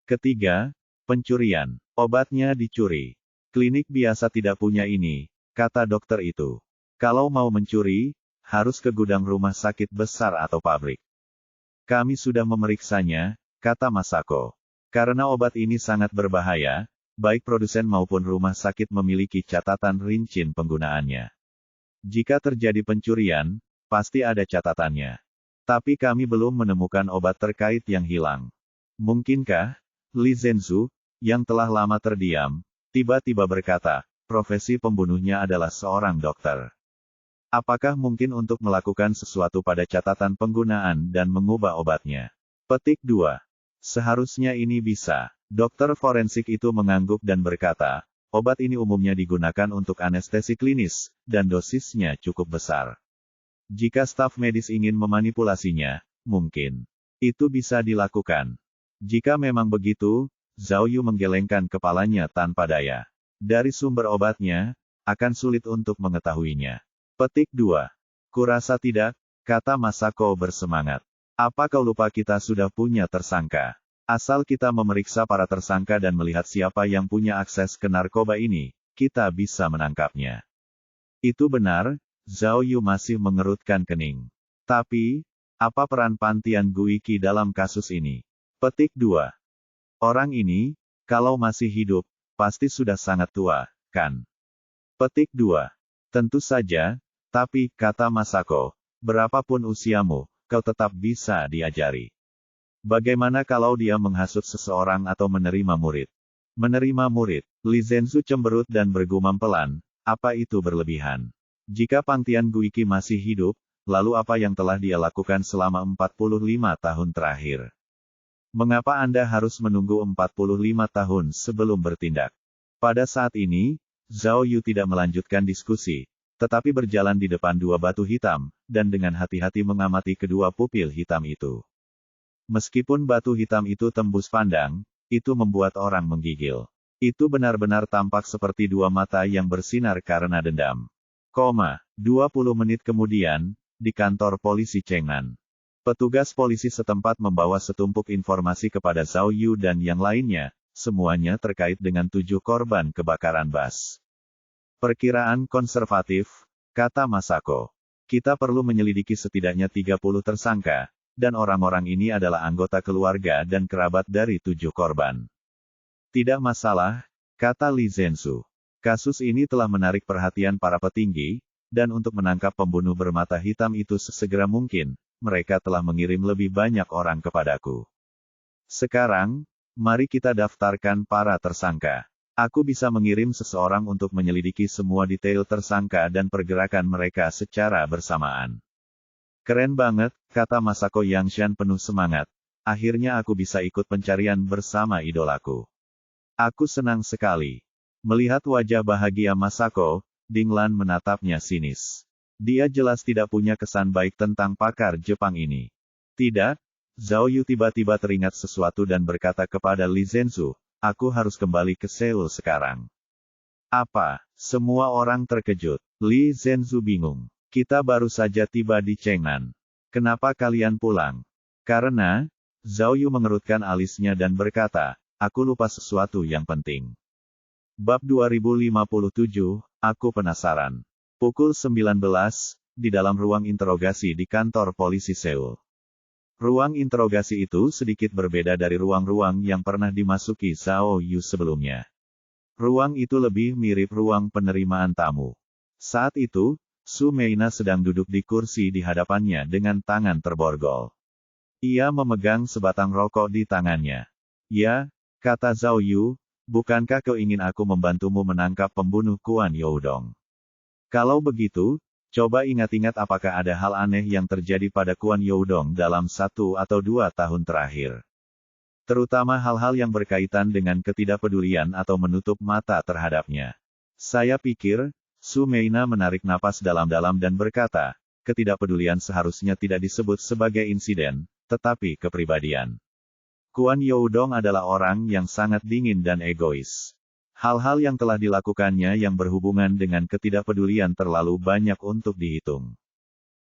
Ketiga, pencurian. Obatnya dicuri. Klinik biasa tidak punya ini, kata dokter itu. Kalau mau mencuri, harus ke gudang rumah sakit besar atau pabrik. Kami sudah memeriksanya, kata Masako. Karena obat ini sangat berbahaya, baik produsen maupun rumah sakit memiliki catatan rinci penggunaannya. Jika terjadi pencurian, pasti ada catatannya. Tapi kami belum menemukan obat terkait yang hilang. Mungkinkah, Li Zhenzu, yang telah lama terdiam, tiba-tiba berkata, profesi pembunuhnya adalah seorang dokter. Apakah mungkin untuk melakukan sesuatu pada catatan penggunaan dan mengubah obatnya? Petik 2. Seharusnya ini bisa. Dokter forensik itu mengangguk dan berkata, obat ini umumnya digunakan untuk anestesi klinis, dan dosisnya cukup besar. Jika staf medis ingin memanipulasinya, mungkin itu bisa dilakukan. Jika memang begitu, Zhao Yu menggelengkan kepalanya tanpa daya. Dari sumber obatnya, akan sulit untuk mengetahuinya. Petik 2. Kurasa tidak, kata Masako bersemangat. Apa kau lupa kita sudah punya tersangka? Asal kita memeriksa para tersangka dan melihat siapa yang punya akses ke narkoba ini, kita bisa menangkapnya. Itu benar, Zhao Yu masih mengerutkan kening. Tapi, apa peran Pantian Guiki dalam kasus ini? Petik 2. Orang ini, kalau masih hidup, pasti sudah sangat tua, kan? Petik 2. Tentu saja, tapi, kata Masako, berapapun usiamu, kau tetap bisa diajari. Bagaimana kalau dia menghasut seseorang atau menerima murid? Menerima murid, Li Zhenzu cemberut dan bergumam pelan, apa itu berlebihan? Jika Pantian Guiki masih hidup, lalu apa yang telah dia lakukan selama 45 tahun terakhir? Mengapa Anda harus menunggu 45 tahun sebelum bertindak? Pada saat ini, Zhao Yu tidak melanjutkan diskusi, tetapi berjalan di depan dua batu hitam, dan dengan hati-hati mengamati kedua pupil hitam itu. Meskipun batu hitam itu tembus pandang, itu membuat orang menggigil. Itu benar-benar tampak seperti dua mata yang bersinar karena dendam. 20 menit kemudian, di kantor polisi Chengnan. Petugas polisi setempat membawa setumpuk informasi kepada Zhao Yu dan yang lainnya, semuanya terkait dengan 7 korban kebakaran bus. Perkiraan konservatif, kata Masako. Kita perlu menyelidiki setidaknya 30 tersangka, dan orang-orang ini adalah anggota keluarga dan kerabat dari 7 korban. Tidak masalah, kata Li Zhenzu. Kasus ini telah menarik perhatian para petinggi, dan untuk menangkap pembunuh bermata hitam itu sesegera mungkin, mereka telah mengirim lebih banyak orang kepadaku. Sekarang, mari kita daftarkan para tersangka. Aku bisa mengirim seseorang untuk menyelidiki semua detail tersangka dan pergerakan mereka secara bersamaan. Keren banget, kata Masako Yangshan penuh semangat. Akhirnya aku bisa ikut pencarian bersama idolaku. Aku senang sekali. Melihat wajah bahagia Masako, Dinglan menatapnya sinis. Dia jelas tidak punya kesan baik tentang pakar Jepang ini. Tidak, Zhao Yu tiba-tiba teringat sesuatu dan berkata kepada Li Zhenzu, aku harus kembali ke Seoul sekarang. Apa? Semua orang terkejut. Li Zhenzu bingung. Kita baru saja tiba di Chengnan. Kenapa kalian pulang? Karena, Zhao Yu mengerutkan alisnya dan berkata, aku lupa sesuatu yang penting. Bab 2057, aku penasaran. Pukul 19, di dalam ruang interogasi di kantor polisi Seoul. Ruang interogasi itu sedikit berbeda dari ruang-ruang yang pernah dimasuki Zhao Yu sebelumnya. Ruang itu lebih mirip ruang penerimaan tamu. Saat itu, Su Meina sedang duduk di kursi di hadapannya dengan tangan terborgol. Ia memegang sebatang rokok di tangannya. Ya, kata Zhao Yu, bukankah kau ingin aku membantumu menangkap pembunuh Kuan Youdong? Kalau begitu, coba ingat-ingat apakah ada hal aneh yang terjadi pada Kuan Youdong dalam 1 atau 2 tahun terakhir. Terutama hal-hal yang berkaitan dengan ketidakpedulian atau menutup mata terhadapnya. Saya pikir, Su Meina menarik napas dalam-dalam dan berkata, ketidakpedulian seharusnya tidak disebut sebagai insiden, tetapi kepribadian. Kuan Youdong adalah orang yang sangat dingin dan egois. Hal-hal yang telah dilakukannya yang berhubungan dengan ketidakpedulian terlalu banyak untuk dihitung.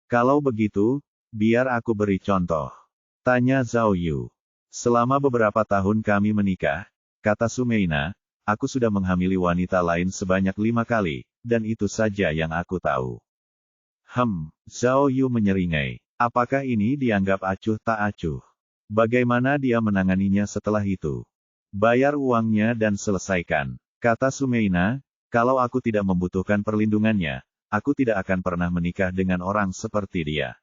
Kalau begitu, biar aku beri contoh. Tanya Zhao Yu. Selama beberapa tahun kami menikah, kata Su Meina, aku sudah menghamili wanita lain sebanyak 5 kali, dan itu saja yang aku tahu. Zhao Yu menyeringai. Apakah ini dianggap acuh tak acuh? Bagaimana dia menanganinya setelah itu? Bayar uangnya dan selesaikan. Kata Sumeina, kalau aku tidak membutuhkan perlindungannya, aku tidak akan pernah menikah dengan orang seperti dia.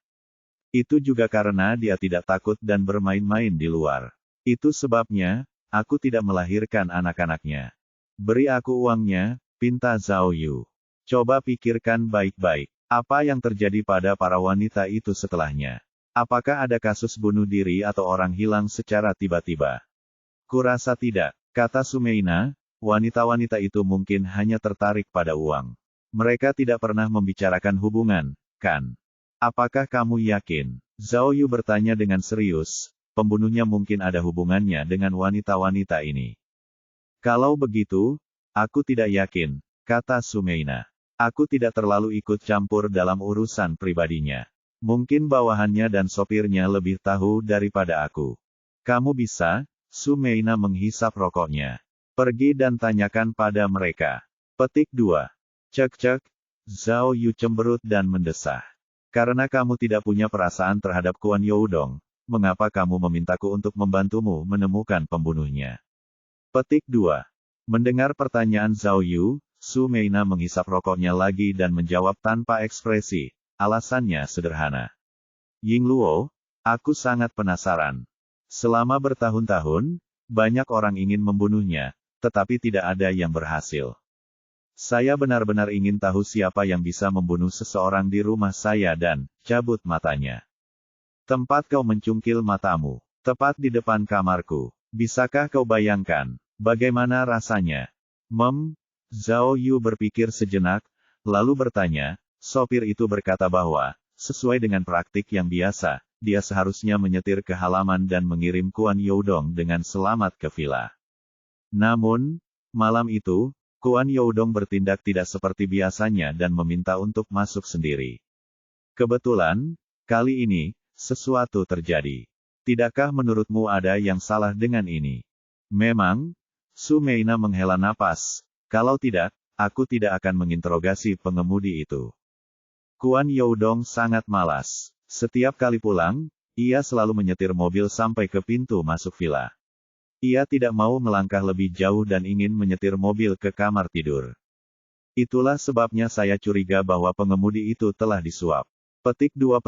Itu juga karena dia tidak takut dan bermain-main di luar. Itu sebabnya, aku tidak melahirkan anak-anaknya. Beri aku uangnya, pinta Zhao Yu. Coba pikirkan baik-baik. Apa yang terjadi pada para wanita itu setelahnya? Apakah ada kasus bunuh diri atau orang hilang secara tiba-tiba? Kurasa tidak, kata Sumeina, wanita-wanita itu mungkin hanya tertarik pada uang. Mereka tidak pernah membicarakan hubungan, kan? Apakah kamu yakin? Zhao Yu bertanya dengan serius, pembunuhnya mungkin ada hubungannya dengan wanita-wanita ini. Kalau begitu, aku tidak yakin, kata Sumeina. Aku tidak terlalu ikut campur dalam urusan pribadinya. Mungkin bawahannya dan sopirnya lebih tahu daripada aku. Kamu bisa, Sumeina menghisap rokoknya. Pergi dan tanyakan pada mereka. Petik 2. Cek-cek, Zhao Yu cemberut dan mendesah. Karena kamu tidak punya perasaan terhadap Kuan Youdong, mengapa kamu memintaku untuk membantumu menemukan pembunuhnya? Petik 2. Mendengar pertanyaan Zhao Yu, Sumeina menghisap rokoknya lagi dan menjawab tanpa ekspresi. Alasannya sederhana. Ying Luo, aku sangat penasaran. Selama bertahun-tahun, banyak orang ingin membunuhnya, tetapi tidak ada yang berhasil. Saya benar-benar ingin tahu siapa yang bisa membunuh seseorang di rumah saya dan cabut matanya. Tempat kau mencungkil matamu, tepat di depan kamarku. Bisakah kau bayangkan, bagaimana rasanya? Zhao Yu berpikir sejenak, lalu bertanya, sopir itu berkata bahwa, sesuai dengan praktik yang biasa, dia seharusnya menyetir ke halaman dan mengirim Kuan Youdong dengan selamat ke villa. Namun, malam itu, Kuan Youdong bertindak tidak seperti biasanya dan meminta untuk masuk sendiri. Kebetulan, kali ini, sesuatu terjadi. Tidakkah menurutmu ada yang salah dengan ini? Memang, Sumeina menghela napas, kalau tidak, aku tidak akan menginterogasi pengemudi itu. Kuan Youdong sangat malas. Setiap kali pulang, ia selalu menyetir mobil sampai ke pintu masuk villa. Ia tidak mau melangkah lebih jauh dan ingin menyetir mobil ke kamar tidur. Itulah sebabnya saya curiga bahwa pengemudi itu telah disuap. Petik 2.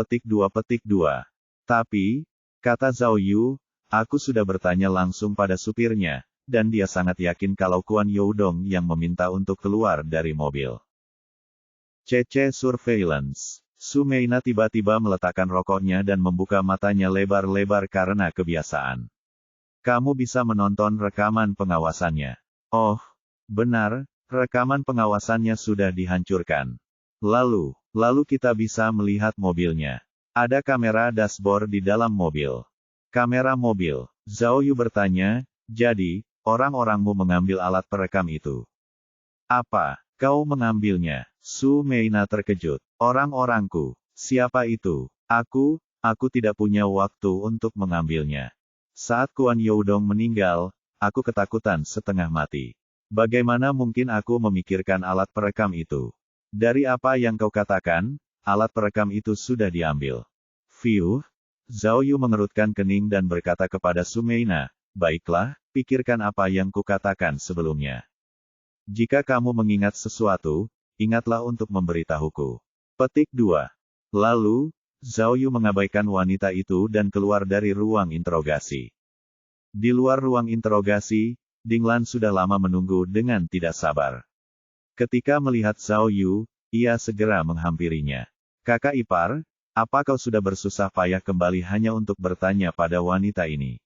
Tapi, kata Zhao Yu, aku sudah bertanya langsung pada supirnya, dan dia sangat yakin kalau Kuan Youdong yang meminta untuk keluar dari mobil. CC Surveillance. Sumeina tiba-tiba meletakkan rokoknya dan membuka matanya lebar-lebar karena kebiasaan. Kamu bisa menonton rekaman pengawasannya. Oh, benar, rekaman pengawasannya sudah dihancurkan. Lalu kita bisa melihat mobilnya. Ada kamera dashboard di dalam mobil. Kamera mobil. Zhao Yu bertanya, jadi, orang-orangmu mengambil alat perekam itu. Apa, kau mengambilnya? Sumeina terkejut. Orang-orangku. Siapa itu? Aku tidak punya waktu untuk mengambilnya. Saat Kuan Youdong meninggal, aku ketakutan setengah mati. Bagaimana mungkin aku memikirkan alat perekam itu? Dari apa yang kau katakan, alat perekam itu sudah diambil. Fiuh, Zhao Yu mengerutkan kening dan berkata kepada Sumeina, baiklah, pikirkan apa yang kukatakan sebelumnya. Jika kamu mengingat sesuatu, ingatlah untuk memberitahuku. Petik 2. Lalu, Zhao Yu mengabaikan wanita itu dan keluar dari ruang interogasi. Di luar ruang interogasi, Ding Lan sudah lama menunggu dengan tidak sabar. Ketika melihat Zhao Yu, ia segera menghampirinya. Kakak ipar, apa kau sudah bersusah payah kembali hanya untuk bertanya pada wanita ini?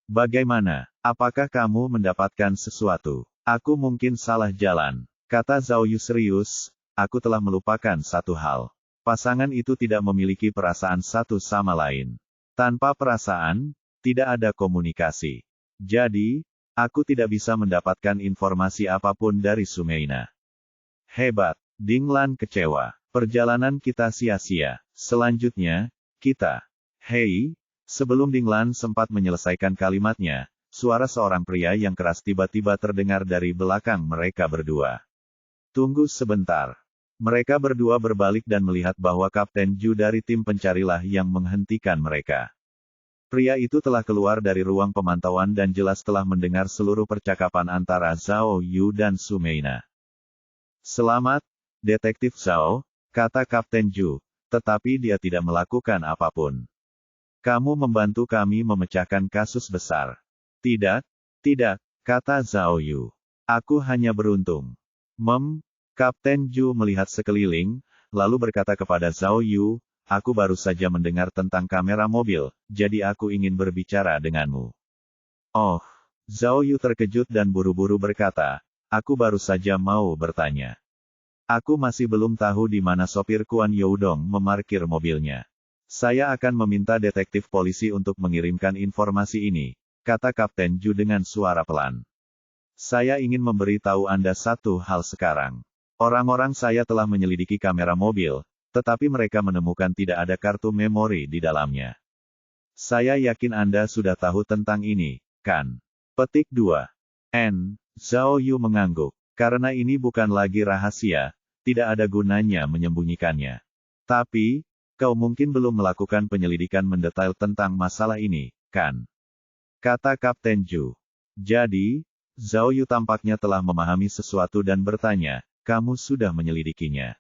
Bagaimana? Apakah kamu mendapatkan sesuatu? Aku mungkin salah jalan. Kata Zhao Yu serius, aku telah melupakan satu hal. Pasangan itu tidak memiliki perasaan satu sama lain. Tanpa perasaan, tidak ada komunikasi. Jadi, aku tidak bisa mendapatkan informasi apapun dari Sumeina. Hebat, Ding Lan kecewa. Perjalanan kita sia-sia. Selanjutnya, kita. Hei, sebelum Ding Lan sempat menyelesaikan kalimatnya, suara seorang pria yang keras tiba-tiba terdengar dari belakang mereka berdua. Tunggu sebentar. Mereka berdua berbalik dan melihat bahwa Kapten Ju dari tim pencarilah yang menghentikan mereka. Pria itu telah keluar dari ruang pemantauan dan jelas telah mendengar seluruh percakapan antara Zhao Yu dan Sumeina. "Selamat, Detektif Zhao," kata Kapten Ju, "tetapi dia tidak melakukan apapun. Kamu membantu kami memecahkan kasus besar." "Tidak, tidak," kata Zhao Yu. "Aku hanya beruntung." Kapten Ju melihat sekeliling, lalu berkata kepada Zhao Yu, "Aku baru saja mendengar tentang kamera mobil, jadi aku ingin berbicara denganmu." "Oh." Zhao Yu terkejut dan buru-buru berkata, "Aku baru saja mau bertanya. Aku masih belum tahu di mana sopir Kuan Youdong memarkir mobilnya. Saya akan meminta detektif polisi untuk mengirimkan informasi ini," kata Kapten Ju dengan suara pelan. "Saya ingin memberi tahu Anda satu hal sekarang. Orang-orang saya telah menyelidiki kamera mobil, tetapi mereka menemukan tidak ada kartu memori di dalamnya. Saya yakin Anda sudah tahu tentang ini, kan?" Petik 2. Zhao Yu mengangguk. Karena ini bukan lagi rahasia, tidak ada gunanya menyembunyikannya. "Tapi, kau mungkin belum melakukan penyelidikan mendetail tentang masalah ini, kan?" kata Kapten Ju. Jadi, Zhao Yu tampaknya telah memahami sesuatu dan bertanya, "Kamu sudah menyelidikinya?"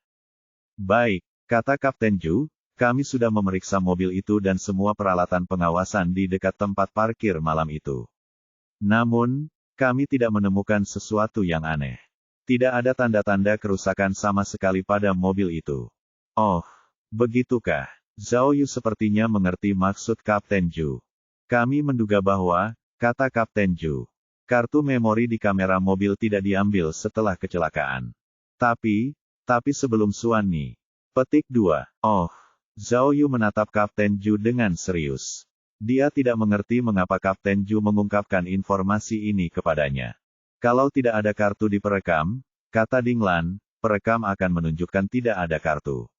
"Baik," kata Kapten Ju, "kami sudah memeriksa mobil itu dan semua peralatan pengawasan di dekat tempat parkir malam itu. Namun, kami tidak menemukan sesuatu yang aneh. Tidak ada tanda-tanda kerusakan sama sekali pada mobil itu." "Oh, begitukah?" Zhao Yu sepertinya mengerti maksud Kapten Ju. "Kami menduga bahwa," kata Kapten Ju, "kartu memori di kamera mobil tidak diambil setelah kecelakaan. Tapi sebelum Suan. Petik 2. Oh. Zhao Yu menatap Kapten Ju dengan serius. Dia tidak mengerti mengapa Kapten Ju mengungkapkan informasi ini kepadanya. "Kalau tidak ada kartu di perekam," kata Ding Lan, "perekam akan menunjukkan tidak ada kartu.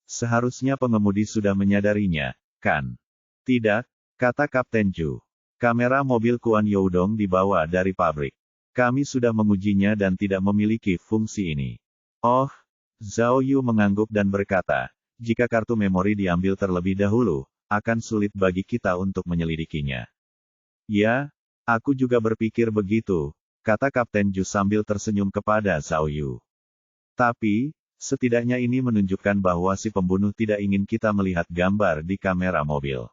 Seharusnya pengemudi sudah menyadarinya, kan?" "Tidak," kata Kapten Ju. "Kamera mobil Kuan Youdong dibawa dari pabrik. Kami sudah mengujinya dan tidak memiliki fungsi ini." "Oh." Zhao Yu mengangguk dan berkata, "Jika kartu memori diambil terlebih dahulu, akan sulit bagi kita untuk menyelidikinya." "Ya, aku juga berpikir begitu," kata Kapten Ju sambil tersenyum kepada Zhao Yu. "Tapi, setidaknya ini menunjukkan bahwa si pembunuh tidak ingin kita melihat gambar di kamera mobil."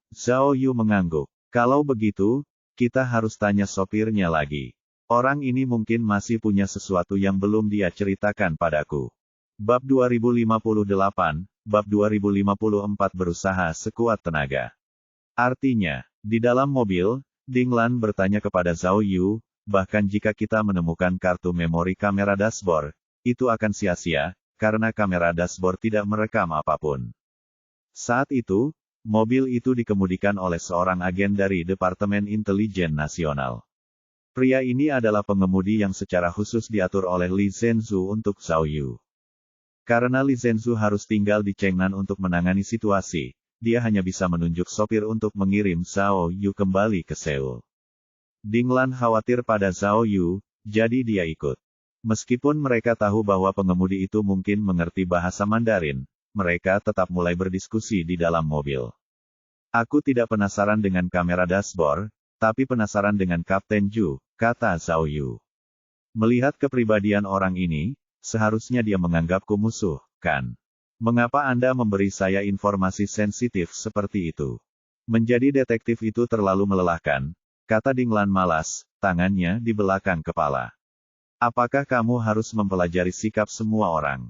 Zhao Yu mengangguk. "Kalau begitu, kita harus tanya sopirnya lagi. Orang ini mungkin masih punya sesuatu yang belum dia ceritakan padaku." Bab 2058, Bab 2054 berusaha sekuat tenaga. Artinya, di dalam mobil, Ding Lan bertanya kepada Zhao Yu, "Bahkan jika kita menemukan kartu memori kamera dashboard, itu akan sia-sia, karena kamera dashboard tidak merekam apapun." Saat itu, mobil itu dikemudikan oleh seorang agen dari Departemen Intelijen Nasional. Pria ini adalah pengemudi yang secara khusus diatur oleh Li Zhenzu untuk Zhao Yu. Karena Li Zhenzu harus tinggal di Chengnan untuk menangani situasi, dia hanya bisa menunjuk sopir untuk mengirim Zhao Yu kembali ke Seoul. Ding Lan khawatir pada Zhao Yu, jadi dia ikut. Meskipun mereka tahu bahwa pengemudi itu mungkin mengerti bahasa Mandarin, mereka tetap mulai berdiskusi di dalam mobil. "Aku tidak penasaran dengan kamera dashboard, tapi penasaran dengan Kapten Ju," kata Zhao Yu. "Melihat kepribadian orang ini, seharusnya dia menganggapku musuh, kan? Mengapa Anda memberi saya informasi sensitif seperti itu? Menjadi detektif itu terlalu melelahkan," kata Ding Lan malas, tangannya di belakang kepala. "Apakah kamu harus mempelajari sikap semua orang?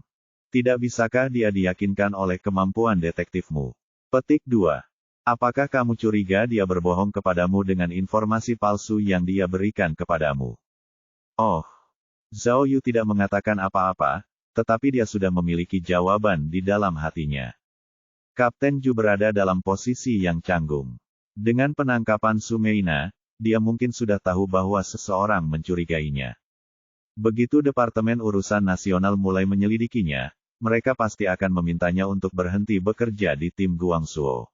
Tidak bisakah dia diyakinkan oleh kemampuan detektifmu?" Petik 2. "Apakah kamu curiga dia berbohong kepadamu dengan informasi palsu yang dia berikan kepadamu?" Oh. Zhao Yu tidak mengatakan apa-apa, tetapi dia sudah memiliki jawaban di dalam hatinya. Kapten Ju berada dalam posisi yang canggung. Dengan penangkapan Sumeina, dia mungkin sudah tahu bahwa seseorang mencurigainya. Begitu Departemen Urusan Nasional mulai menyelidikinya, mereka pasti akan memintanya untuk berhenti bekerja di tim Guangzhou.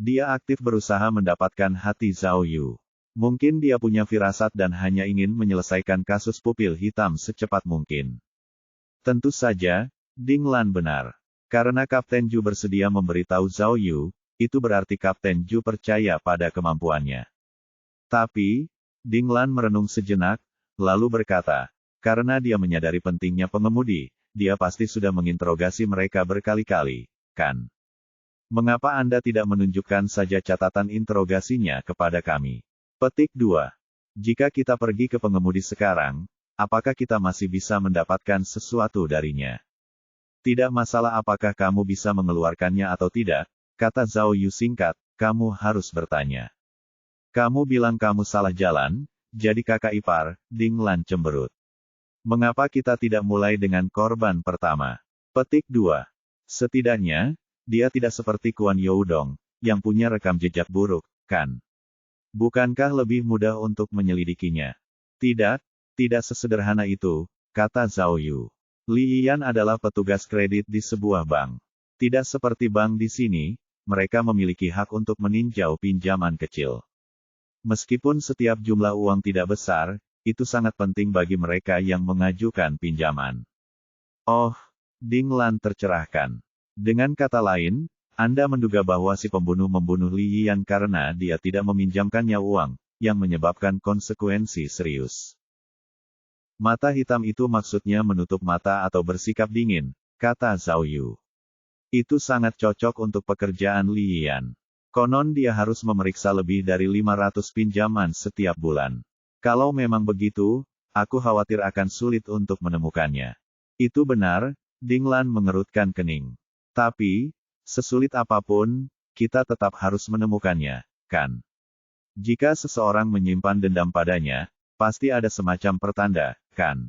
Dia aktif berusaha mendapatkan hati Zhao Yu. Mungkin dia punya firasat dan hanya ingin menyelesaikan kasus pupil hitam secepat mungkin. Tentu saja, Ding Lan benar. Karena Kapten Ju bersedia memberitahu Zhao Yu, itu berarti Kapten Ju percaya pada kemampuannya. Tapi, Ding Lan merenung sejenak, lalu berkata, karena dia menyadari pentingnya pengemudi, dia pasti sudah menginterogasi mereka berkali-kali, kan? Mengapa Anda tidak menunjukkan saja catatan interogasinya kepada kami? Petik 2. Jika kita pergi ke pengemudi sekarang, apakah kita masih bisa mendapatkan sesuatu darinya? Tidak masalah apakah kamu bisa mengeluarkannya atau tidak, kata Zhao Yu singkat, kamu harus bertanya. Kamu bilang kamu salah jalan, jadi kakak ipar, Ding Lan cemberut. Mengapa kita tidak mulai dengan korban pertama? Petik 2. Setidaknya, dia tidak seperti Kuan Youdong, yang punya rekam jejak buruk, kan? Bukankah lebih mudah untuk menyelidikinya? Tidak, tidak sesederhana itu, kata Zhao Yu. Li Yiyan adalah petugas kredit di sebuah bank. Tidak seperti bank di sini, mereka memiliki hak untuk meninjau pinjaman kecil. Meskipun setiap jumlah uang tidak besar, itu sangat penting bagi mereka yang mengajukan pinjaman. Oh, Ding Lan tercerahkan. Dengan kata lain, Anda menduga bahwa si pembunuh membunuh Li Yiyan karena dia tidak meminjamkannya uang, yang menyebabkan konsekuensi serius. Mata hitam itu maksudnya menutup mata atau bersikap dingin, kata Zhao Yu. Itu sangat cocok untuk pekerjaan Li Yiyan. Konon dia harus memeriksa lebih dari 500 pinjaman setiap bulan. Kalau memang begitu, aku khawatir akan sulit untuk menemukannya. Itu benar, Ding Lan mengerutkan kening. Tapi, sesulit apapun, kita tetap harus menemukannya, kan? Jika seseorang menyimpan dendam padanya, pasti ada semacam pertanda, kan?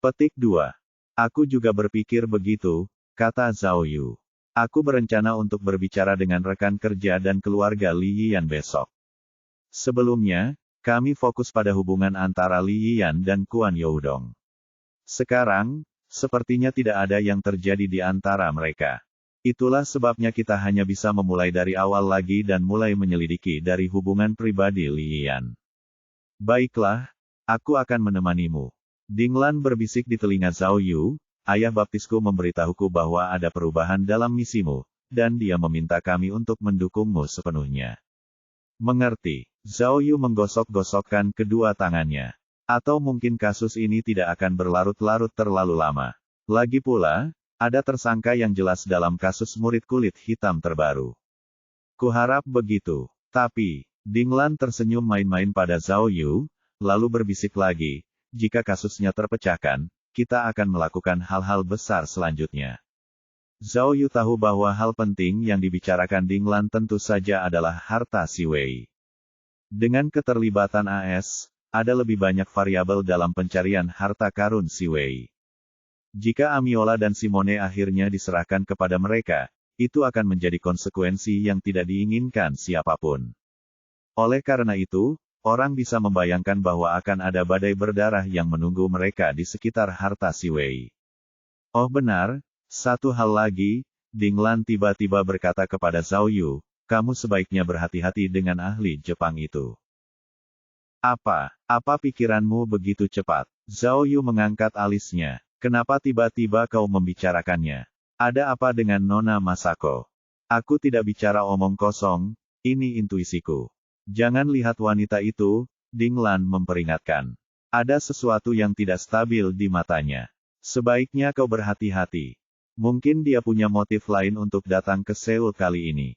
Petik 2. Aku juga berpikir begitu, kata Zhao Yu. Aku berencana untuk berbicara dengan rekan kerja dan keluarga Li Yiyan besok. Sebelumnya, kami fokus pada hubungan antara Li Yiyan dan Kuan Youdong. Sekarang, sepertinya tidak ada yang terjadi di antara mereka. Itulah sebabnya kita hanya bisa memulai dari awal lagi dan mulai menyelidiki dari hubungan pribadi Li Yiyan. Baiklah, aku akan menemanimu. Ding Lan berbisik di telinga Zhao Yu, ayah baptisku memberitahuku bahwa ada perubahan dalam misimu, dan dia meminta kami untuk mendukungmu sepenuhnya. Mengerti, Zhao Yu menggosok-gosokkan kedua tangannya. Atau mungkin kasus ini tidak akan berlarut-larut terlalu lama. Lagi pula, ada tersangka yang jelas dalam kasus murid kulit hitam terbaru. Kuharap begitu. Tapi, Ding Lan tersenyum main-main pada Zhao Yu, lalu berbisik lagi, jika kasusnya terpecahkan, kita akan melakukan hal-hal besar selanjutnya. Zhao Yu tahu bahwa hal penting yang dibicarakan Ding Lan tentu saja adalah harta Si Wei. Dengan keterlibatan AS, ada lebih banyak variabel dalam pencarian harta karun Si Wei. Jika Amiola dan Simone akhirnya diserahkan kepada mereka, itu akan menjadi konsekuensi yang tidak diinginkan siapapun. Oleh karena itu, orang bisa membayangkan bahwa akan ada badai berdarah yang menunggu mereka di sekitar harta Si Wei. Oh benar, satu hal lagi, Ding Lan tiba-tiba berkata kepada Zhao Yu, kamu sebaiknya berhati-hati dengan ahli Jepang itu. Apa pikiranmu begitu cepat? Zhao Yu mengangkat alisnya. Kenapa tiba-tiba kau membicarakannya? Ada apa dengan Nona Masako? Aku tidak bicara omong kosong, ini intuisiku. Jangan lihat wanita itu, Ding Lan memperingatkan. Ada sesuatu yang tidak stabil di matanya. Sebaiknya kau berhati-hati. Mungkin dia punya motif lain untuk datang ke Seoul kali ini.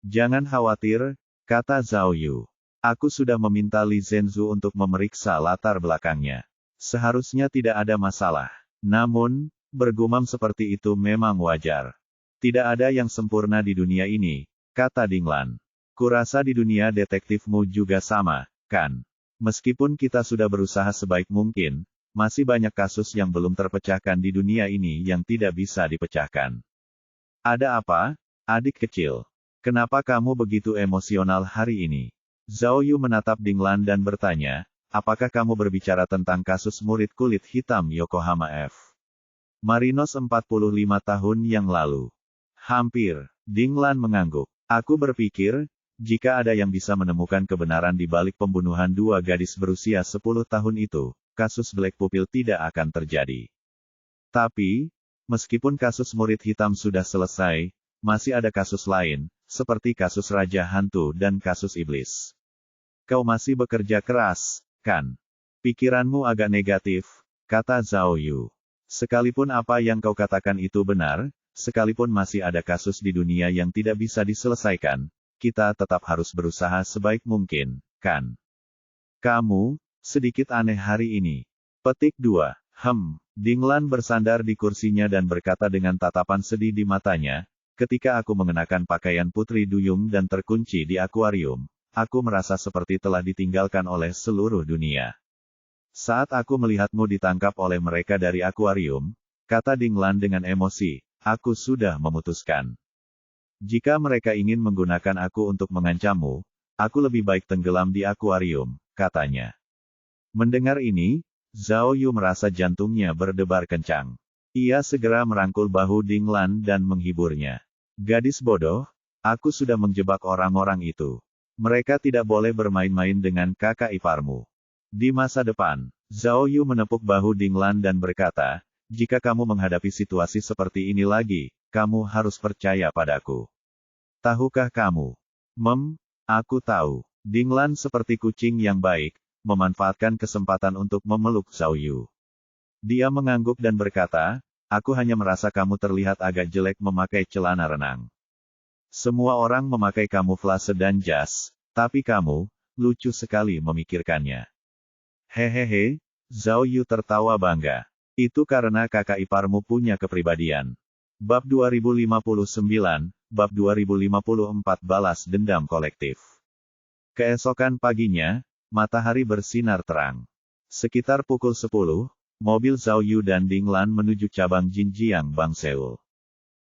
Jangan khawatir, kata Zhao Yu. Aku sudah meminta Li Zhenzu untuk memeriksa latar belakangnya. Seharusnya tidak ada masalah. Namun, bergumam seperti itu memang wajar. Tidak ada yang sempurna di dunia ini, kata Ding Lan. Kurasa di dunia detektifmu juga sama, kan? Meskipun kita sudah berusaha sebaik mungkin, masih banyak kasus yang belum terpecahkan di dunia ini yang tidak bisa dipecahkan. Ada apa, adik kecil? Kenapa kamu begitu emosional hari ini? Zhao Yu menatap Ding Lan dan bertanya, apakah kamu berbicara tentang kasus murid kulit hitam Yokohama F. Marinos 45 tahun yang lalu? Hampir, Ding Lan mengangguk. Aku berpikir, jika ada yang bisa menemukan kebenaran di balik pembunuhan dua gadis berusia 10 tahun itu, kasus Black Pupil tidak akan terjadi. Tapi, meskipun kasus murid hitam sudah selesai, masih ada kasus lain, seperti kasus Raja Hantu dan kasus Iblis. Kau masih bekerja keras, kan? Pikiranmu agak negatif, kata Zhao Yu. Sekalipun apa yang kau katakan itu benar, sekalipun masih ada kasus di dunia yang tidak bisa diselesaikan, kita tetap harus berusaha sebaik mungkin, kan? Kamu, sedikit aneh hari ini. Petik 2. Dinglan bersandar di kursinya dan berkata dengan tatapan sedih di matanya, ketika aku mengenakan pakaian Putri Duyung dan terkunci di akuarium, aku merasa seperti telah ditinggalkan oleh seluruh dunia. Saat aku melihatmu ditangkap oleh mereka dari akuarium, kata Dinglan dengan emosi, aku sudah memutuskan. Jika mereka ingin menggunakan aku untuk mengancammu, aku lebih baik tenggelam di akuarium, katanya. Mendengar ini, Zhao Yu merasa jantungnya berdebar kencang. Ia segera merangkul bahu Dinglan dan menghiburnya. Gadis bodoh, aku sudah menjebak orang-orang itu. Mereka tidak boleh bermain-main dengan kakak iparmu. Di masa depan, Zhao Yu menepuk bahu Dinglan dan berkata, jika kamu menghadapi situasi seperti ini lagi, kamu harus percaya padaku. Tahukah kamu? Aku tahu. Dinglan seperti kucing yang baik, memanfaatkan kesempatan untuk memeluk Zhao Yu. Dia mengangguk dan berkata, aku hanya merasa kamu terlihat agak jelek memakai celana renang. Semua orang memakai kamuflase dan jas, tapi kamu, lucu sekali memikirkannya. Hehehe, Zhao Yu tertawa bangga. Itu karena kakak iparmu punya kepribadian. Bab 2059, Bab 2054 Balas Dendam Kolektif. Keesokan paginya, matahari bersinar terang. Sekitar pukul 10, mobil Zhao Yu dan Dinglan menuju cabang Jinjiang Bang Seoul.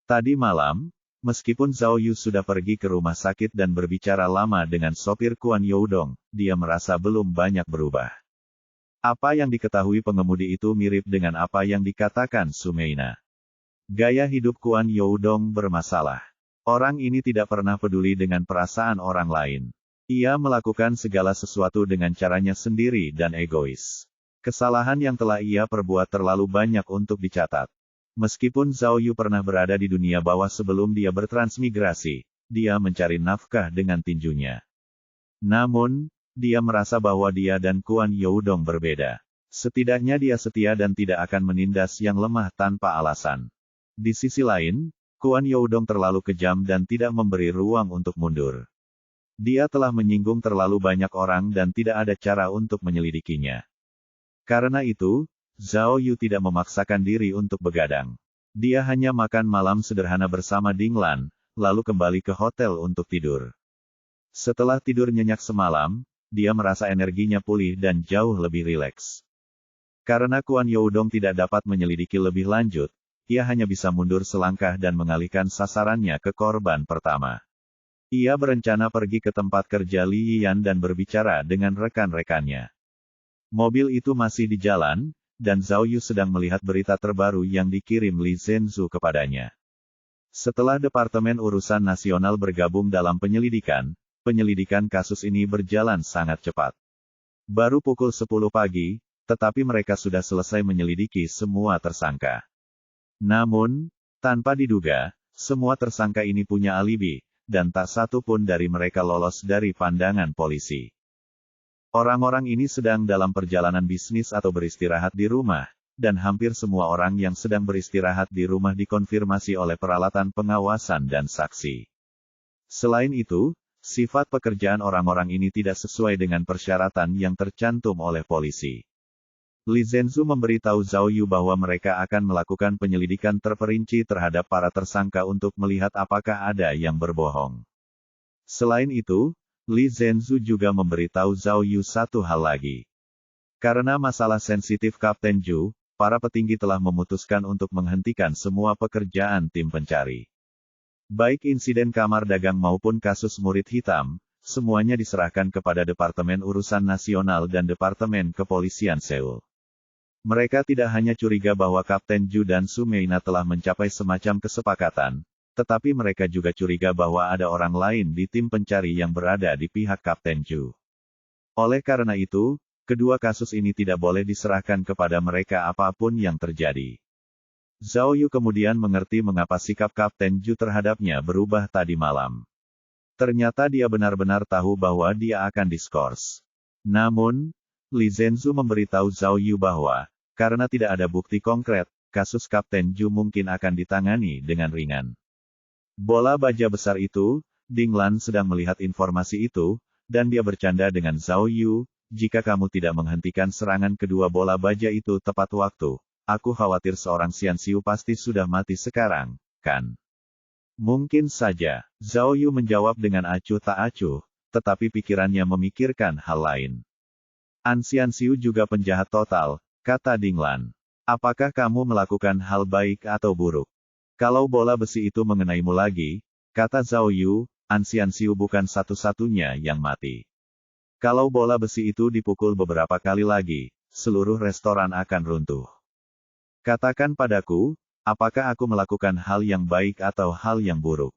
Tadi malam, meskipun Zhao Yu sudah pergi ke rumah sakit dan berbicara lama dengan sopir Kuan Youdong, dia merasa belum banyak berubah. Apa yang diketahui pengemudi itu mirip dengan apa yang dikatakan Sumeina. Gaya hidup Kuan Youdong bermasalah. Orang ini tidak pernah peduli dengan perasaan orang lain. Ia melakukan segala sesuatu dengan caranya sendiri dan egois. Kesalahan yang telah ia perbuat terlalu banyak untuk dicatat. Meskipun Zhao Yu pernah berada di dunia bawah sebelum dia bertransmigrasi, dia mencari nafkah dengan tinjunya. Namun, dia merasa bahwa dia dan Kuan Youdong berbeda. Setidaknya dia setia dan tidak akan menindas yang lemah tanpa alasan. Di sisi lain, Kuan Youdong terlalu kejam dan tidak memberi ruang untuk mundur. Dia telah menyinggung terlalu banyak orang dan tidak ada cara untuk menyelidikinya. Karena itu, Zhao Yu tidak memaksakan diri untuk begadang. Dia hanya makan malam sederhana bersama Dinglan, lalu kembali ke hotel untuk tidur. Setelah tidur nyenyak semalam, dia merasa energinya pulih dan jauh lebih rileks. Karena Kuan Youdong tidak dapat menyelidiki lebih lanjut, ia hanya bisa mundur selangkah dan mengalihkan sasarannya ke korban pertama. Ia berencana pergi ke tempat kerja Li Yian dan berbicara dengan rekan-rekannya. Mobil itu masih di jalan, dan Zhao Yu sedang melihat berita terbaru yang dikirim Li Zhenzu kepadanya. Setelah Departemen Urusan Nasional bergabung dalam penyelidikan kasus ini berjalan sangat cepat. Baru pukul 10 pagi, tetapi mereka sudah selesai menyelidiki semua tersangka. Namun, tanpa diduga, semua tersangka ini punya alibi, dan tak satu pun dari mereka lolos dari pandangan polisi. Orang-orang ini sedang dalam perjalanan bisnis atau beristirahat di rumah, dan hampir semua orang yang sedang beristirahat di rumah dikonfirmasi oleh peralatan pengawasan dan saksi. Selain itu, sifat pekerjaan orang-orang ini tidak sesuai dengan persyaratan yang tercantum oleh polisi. Li Zhenzu memberitahu Zhao Yu bahwa mereka akan melakukan penyelidikan terperinci terhadap para tersangka untuk melihat apakah ada yang berbohong. Selain itu, Li Zhenzu juga memberitahu Zhao Yu satu hal lagi. Karena masalah sensitif Kapten Zhu, para petinggi telah memutuskan untuk menghentikan semua pekerjaan tim pencari. Baik insiden kamar dagang maupun kasus murid hitam, semuanya diserahkan kepada Departemen Urusan Nasional dan Departemen Kepolisian Seoul. Mereka tidak hanya curiga bahwa Kapten Zhu dan Sumeina telah mencapai semacam kesepakatan, tetapi mereka juga curiga bahwa ada orang lain di tim pencari yang berada di pihak Kapten Zhu. Oleh karena itu, kedua kasus ini tidak boleh diserahkan kepada mereka apapun yang terjadi. Zhao Yu kemudian mengerti mengapa sikap Kapten Ju terhadapnya berubah tadi malam. Ternyata dia benar-benar tahu bahwa dia akan diskors. Namun, Li Zhenzu memberitahu Zhao Yu bahwa, karena tidak ada bukti konkret, kasus Kapten Ju mungkin akan ditangani dengan ringan. Bola baja besar itu, Ding Lan sedang melihat informasi itu, dan dia bercanda dengan Zhao Yu, jika kamu tidak menghentikan serangan kedua bola baja itu tepat waktu, aku khawatir seorang Xian Xiu pasti sudah mati sekarang, kan? Mungkin saja, Zhao Yu menjawab dengan acuh tak acuh, tetapi pikirannya memikirkan hal lain. An Xian Xiu juga penjahat total, kata Ding Lan. Apakah kamu melakukan hal baik atau buruk? Kalau bola besi itu mengenaimu lagi, kata Zhao Yu, An Xian Xiu bukan satu-satunya yang mati. Kalau bola besi itu dipukul beberapa kali lagi, seluruh restoran akan runtuh. Katakan padaku, apakah aku melakukan hal yang baik atau hal yang buruk?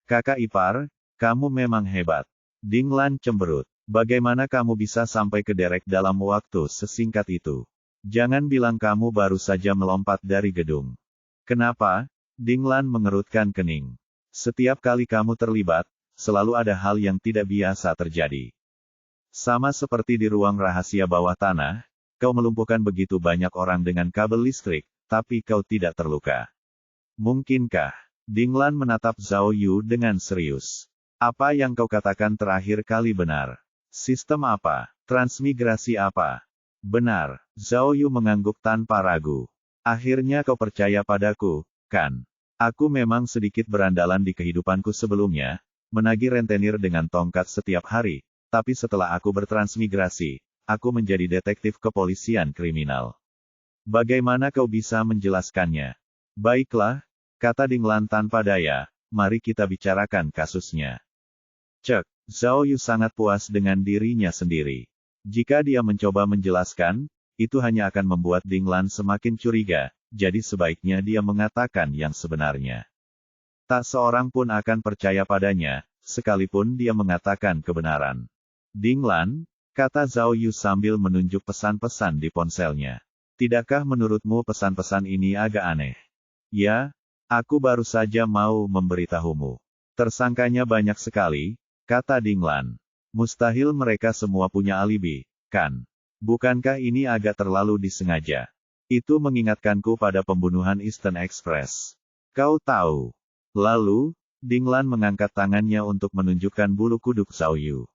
Kakak ipar, kamu memang hebat. Ding Lan cemberut. Bagaimana kamu bisa sampai ke derek dalam waktu sesingkat itu? Jangan bilang kamu baru saja melompat dari gedung. Kenapa? Ding Lan mengerutkan kening. Setiap kali kamu terlibat, selalu ada hal yang tidak biasa terjadi. Sama seperti di ruang rahasia bawah tanah, kau melumpuhkan begitu banyak orang dengan kabel listrik, tapi kau tidak terluka. Mungkinkah? Ding Lan menatap Zhao Yu dengan serius. Apa yang kau katakan terakhir kali benar? Sistem apa? Transmigrasi apa? Benar, Zhao Yu mengangguk tanpa ragu. Akhirnya kau percaya padaku, kan? Aku memang sedikit berandalan di kehidupanku sebelumnya, menagih rentenir dengan tongkat setiap hari, tapi setelah aku bertransmigrasi, aku menjadi detektif kepolisian kriminal. Bagaimana kau bisa menjelaskannya? Baiklah, kata Ding Lan tanpa daya, mari kita bicarakan kasusnya. Cek, Zhao Yu sangat puas dengan dirinya sendiri. Jika dia mencoba menjelaskan, itu hanya akan membuat Ding Lan semakin curiga, jadi sebaiknya dia mengatakan yang sebenarnya. Tak seorang pun akan percaya padanya, sekalipun dia mengatakan kebenaran. Ding Lan, kata Zhao Yu sambil menunjuk pesan-pesan di ponselnya. Tidakkah menurutmu pesan-pesan ini agak aneh? Ya, aku baru saja mau memberitahumu. Tersangkanya banyak sekali, kata Ding Lan. Mustahil mereka semua punya alibi, kan? Bukankah ini agak terlalu disengaja? Itu mengingatkanku pada pembunuhan Eastern Express. Kau tahu. Lalu, Ding Lan mengangkat tangannya untuk menunjukkan bulu kuduk Zhao Yu.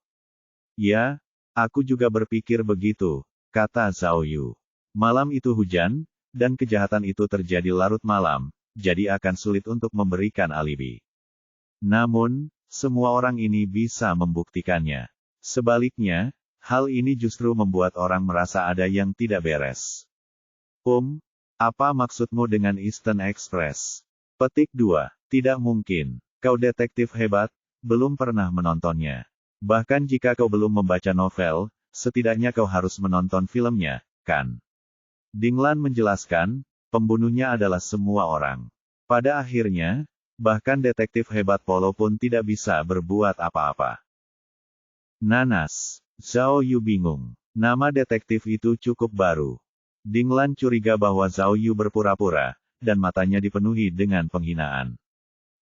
Ya, aku juga berpikir begitu, kata Zhao Yu. Malam itu hujan, dan kejahatan itu terjadi larut malam, jadi akan sulit untuk memberikan alibi. Namun, semua orang ini bisa membuktikannya. Sebaliknya, hal ini justru membuat orang merasa ada yang tidak beres. Apa maksudmu dengan Eastern Express? Petik 2. Tidak mungkin. Kau detektif hebat, belum pernah menontonnya. Bahkan jika kau belum membaca novel, setidaknya kau harus menonton filmnya, kan? Ding Lan menjelaskan, pembunuhnya adalah semua orang. Pada akhirnya, bahkan detektif hebat Polo pun tidak bisa berbuat apa-apa. Nanas. Zhao Yu bingung. Nama detektif itu cukup baru. Ding Lan curiga bahwa Zhao Yu berpura-pura, dan matanya dipenuhi dengan penghinaan.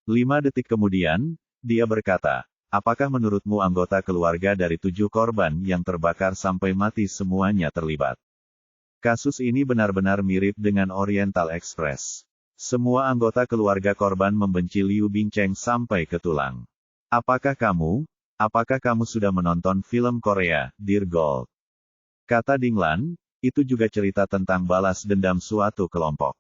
5 detik kemudian, dia berkata, apakah menurutmu anggota keluarga dari 7 korban yang terbakar sampai mati semuanya terlibat? Kasus ini benar-benar mirip dengan Oriental Express. Semua anggota keluarga korban membenci Liu Bingcheng sampai ke tulang. Apakah kamu sudah menonton film Korea, Dear Gold? Kata Ding Lan, itu juga cerita tentang balas dendam suatu kelompok.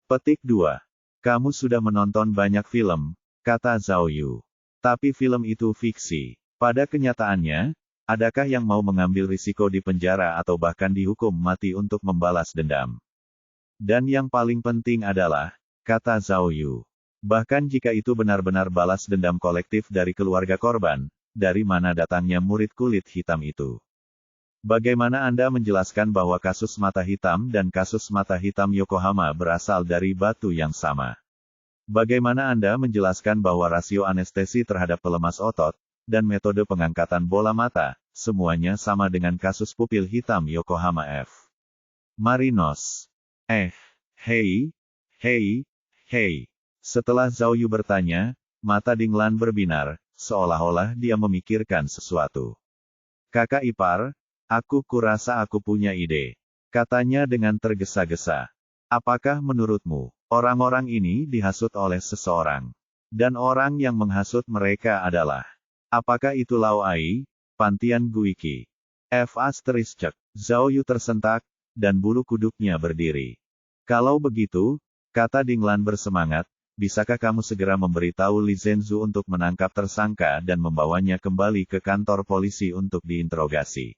Petik 2. Kamu sudah menonton banyak film, kata Zhao Yu. Tapi film itu fiksi. Pada kenyataannya, adakah yang mau mengambil risiko di penjara atau bahkan dihukum mati untuk membalas dendam? Dan yang paling penting adalah, kata Zhao Yu, bahkan jika itu benar-benar balas dendam kolektif dari keluarga korban, dari mana datangnya murid kulit hitam itu? Bagaimana Anda menjelaskan bahwa kasus mata hitam dan kasus mata hitam Yokohama berasal dari batu yang sama? Bagaimana Anda menjelaskan bahwa rasio anestesi terhadap pelemas otot, dan metode pengangkatan bola mata, semuanya sama dengan kasus pupil hitam Yokohama F. Marinos? Hei, Hei, hei. Setelah Zhao Yu bertanya, mata Ding Lan berbinar, seolah-olah dia memikirkan sesuatu. Kakak ipar, aku kurasa aku punya ide. Katanya dengan tergesa-gesa. Apakah menurutmu, orang-orang ini dihasut oleh seseorang? Dan orang yang menghasut mereka adalah, apakah itu Lao Ai, Pantian Guiki? Zhao Yu tersentak, dan bulu kuduknya berdiri. Kalau begitu, kata Ding Lan bersemangat, bisakah kamu segera memberitahu Li Zhenzu untuk menangkap tersangka dan membawanya kembali ke kantor polisi untuk diinterogasi?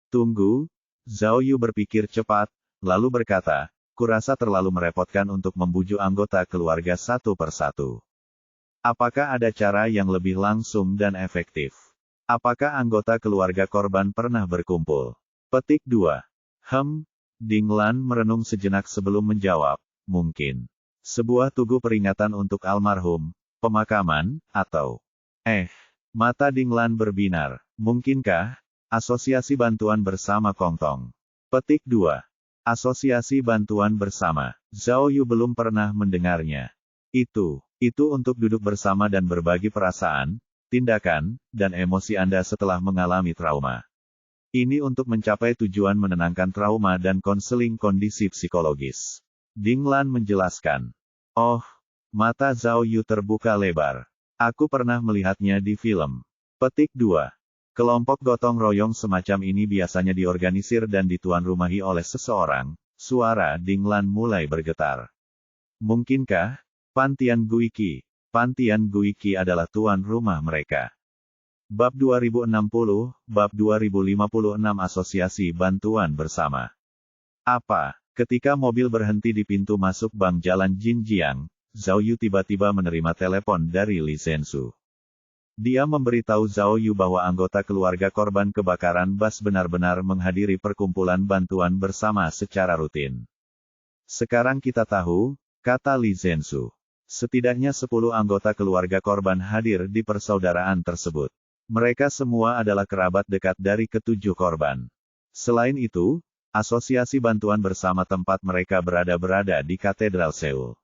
Tunggu, Zhao Yu berpikir cepat, lalu berkata, kurasa terlalu merepotkan untuk membujuk anggota keluarga satu persatu. Apakah ada cara yang lebih langsung dan efektif? Apakah anggota keluarga korban pernah berkumpul? Petik 2. Ding Lan merenung sejenak sebelum menjawab, mungkin. Sebuah tugu peringatan untuk almarhum, pemakaman, atau... Mata Ding Lan berbinar, mungkinkah? Asosiasi Bantuan Bersama Kongtong. Petik 2. Asosiasi Bantuan Bersama. Zhao Yu belum pernah mendengarnya. Itu untuk duduk bersama dan berbagi perasaan, tindakan, dan emosi Anda setelah mengalami trauma. Ini untuk mencapai tujuan menenangkan trauma dan konseling kondisi psikologis. Ding Lan menjelaskan. Oh, mata Zhao Yu terbuka lebar. Aku pernah melihatnya di film. Petik 2. Kelompok gotong royong semacam ini biasanya diorganisir dan dituan rumahi oleh seseorang. Suara Ding Lan mulai bergetar. Mungkinkah? Pantian Guiki. Pantian Guiki adalah tuan rumah mereka. Bab 2060, Bab 2056 Asosiasi Bantuan Bersama. Apa? Ketika mobil berhenti di pintu masuk bank jalan Jinjiang, Zhao Yu tiba-tiba menerima telepon dari Li Zhenzu. Dia memberitahu Zhao Yu bahwa anggota keluarga korban kebakaran bus benar-benar menghadiri perkumpulan bantuan bersama secara rutin. Sekarang kita tahu, kata Li Zhenzu. Setidaknya 10 anggota keluarga korban hadir di persaudaraan tersebut. Mereka semua adalah kerabat dekat dari ketujuh korban. Selain itu, asosiasi bantuan bersama tempat mereka berada di Katedral Seoul.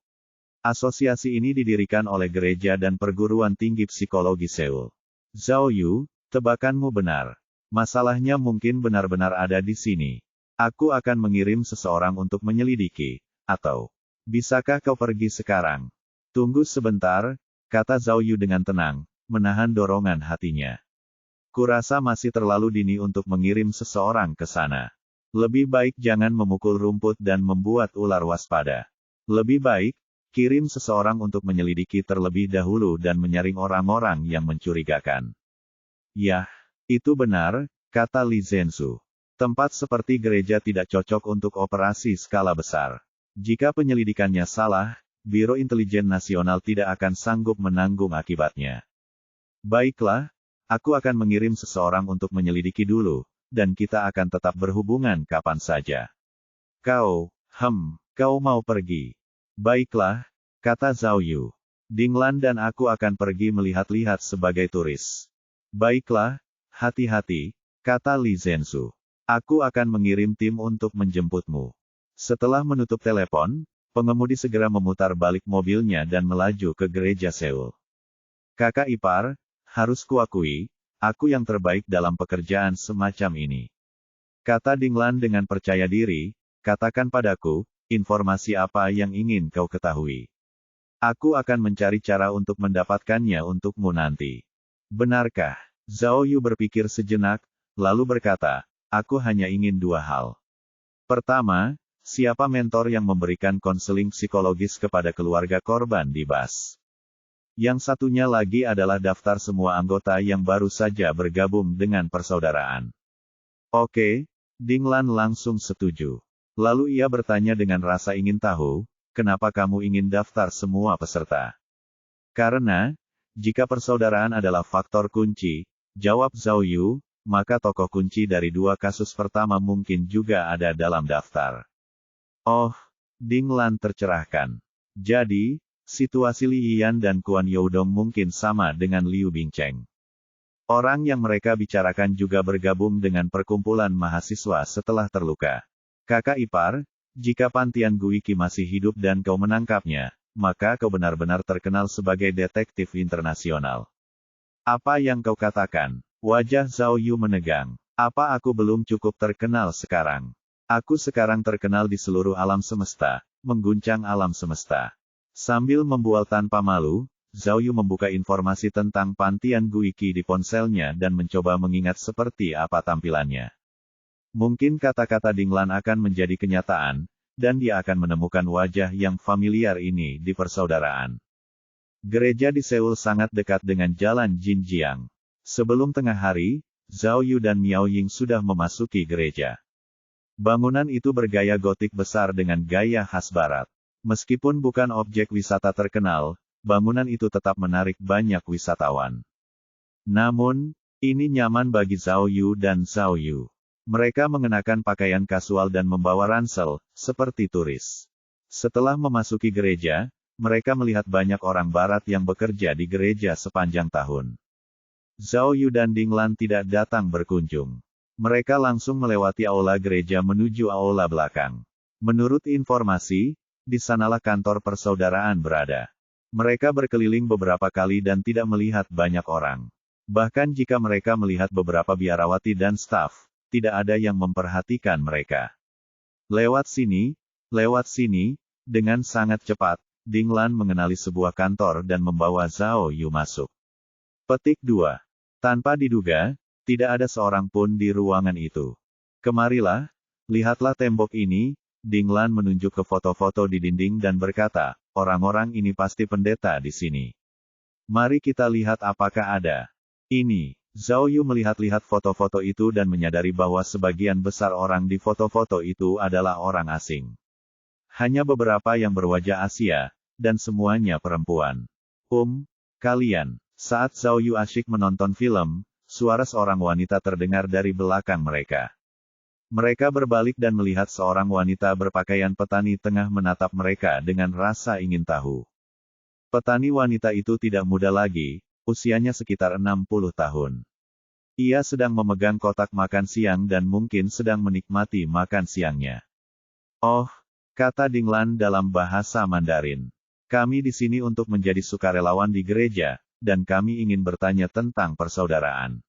Asosiasi ini didirikan oleh gereja dan perguruan tinggi psikologi Seoul. Zhao Yu, tebakanmu benar. Masalahnya mungkin benar-benar ada di sini. Aku akan mengirim seseorang untuk menyelidiki, atau, bisakah kau pergi sekarang? Tunggu sebentar, kata Zhao Yu dengan tenang, menahan dorongan hatinya. Kurasa masih terlalu dini untuk mengirim seseorang ke sana. Lebih baik jangan memukul rumput dan membuat ular waspada. Lebih baik, kirim seseorang untuk menyelidiki terlebih dahulu dan menyaring orang-orang yang mencurigakan. Yah, itu benar, kata Li Zhenzu. Tempat seperti gereja tidak cocok untuk operasi skala besar. Jika penyelidikannya salah, Biro Intelijen Nasional tidak akan sanggup menanggung akibatnya. Baiklah, aku akan mengirim seseorang untuk menyelidiki dulu, dan kita akan tetap berhubungan kapan saja. Kau mau pergi. Baiklah, kata Zhao Yu. Ding Lan dan aku akan pergi melihat-lihat sebagai turis. Baiklah, hati-hati, kata Li Zhenzu. Aku akan mengirim tim untuk menjemputmu. Setelah menutup telepon, pengemudi segera memutar balik mobilnya dan melaju ke gereja Seoul. Kakak ipar, harus kuakui, aku yang terbaik dalam pekerjaan semacam ini. Kata Ding Lan dengan percaya diri, katakan padaku, informasi apa yang ingin kau ketahui. Aku akan mencari cara untuk mendapatkannya untukmu nanti. Benarkah? Zhao Yu berpikir sejenak, lalu berkata, aku hanya ingin 2 hal. Pertama, siapa mentor yang memberikan konseling psikologis kepada keluarga korban di bus? Yang satunya lagi adalah daftar semua anggota yang baru saja bergabung dengan persaudaraan. Oke, Ding Lan langsung setuju. Lalu ia bertanya dengan rasa ingin tahu, kenapa kamu ingin daftar semua peserta? Karena, jika persaudaraan adalah faktor kunci, jawab Zhao Yu, maka tokoh kunci dari 2 kasus pertama mungkin juga ada dalam daftar. Oh, Ding Lan tercerahkan. Jadi, situasi Li Yiyan dan Kuan Youdong mungkin sama dengan Liu Bingcheng. Orang yang mereka bicarakan juga bergabung dengan perkumpulan mahasiswa setelah terluka. Kakak ipar, jika Pantian Guiki masih hidup dan kau menangkapnya, maka kau benar-benar terkenal sebagai detektif internasional. Apa yang kau katakan? Wajah Zhao Yu menegang. Apa aku belum cukup terkenal sekarang? Aku sekarang terkenal di seluruh alam semesta, mengguncang alam semesta. Sambil membual tanpa malu, Zhao Yu membuka informasi tentang Pantian Guiki di ponselnya dan mencoba mengingat seperti apa tampilannya. Mungkin kata-kata Dinglan akan menjadi kenyataan, dan dia akan menemukan wajah yang familiar ini di persaudaraan. Gereja di Seoul sangat dekat dengan jalan Jinjiang. Sebelum tengah hari, Zhao Yu dan Miao Ying sudah memasuki gereja. Bangunan itu bergaya gotik besar dengan gaya khas barat. Meskipun bukan objek wisata terkenal, bangunan itu tetap menarik banyak wisatawan. Namun, ini nyaman bagi Zhao Yu dan Zhao Yu. Mereka mengenakan pakaian kasual dan membawa ransel, seperti turis. Setelah memasuki gereja, mereka melihat banyak orang barat yang bekerja di gereja sepanjang tahun. Zhao Yu dan Dinglan tidak datang berkunjung. Mereka langsung melewati aula gereja menuju aula belakang. Menurut informasi, di sanalah kantor persaudaraan berada. Mereka berkeliling beberapa kali dan tidak melihat banyak orang. Bahkan jika mereka melihat beberapa biarawati dan staf, tidak ada yang memperhatikan mereka. Lewat sini, dengan sangat cepat, Dinglan mengenali sebuah kantor dan membawa Zhao Yu masuk. Petik 2. Tanpa diduga, tidak ada seorang pun di ruangan itu. Kemarilah, lihatlah tembok ini. Dinglan menunjuk ke foto-foto di dinding dan berkata, orang-orang ini pasti pendeta di sini. Mari kita lihat apakah ada. Ini, Zhao Yu melihat-lihat foto-foto itu dan menyadari bahwa sebagian besar orang di foto-foto itu adalah orang asing. Hanya beberapa yang berwajah Asia, dan semuanya perempuan. Kalian. Saat Zhao Yu asyik menonton film, suara seorang wanita terdengar dari belakang mereka. Mereka berbalik dan melihat seorang wanita berpakaian petani tengah menatap mereka dengan rasa ingin tahu. Petani wanita itu tidak muda lagi, usianya sekitar 60 tahun. Ia sedang memegang kotak makan siang dan mungkin sedang menikmati makan siangnya. Oh, kata Dinglan dalam bahasa Mandarin. Kami di sini untuk menjadi sukarelawan di gereja, dan kami ingin bertanya tentang persaudaraan.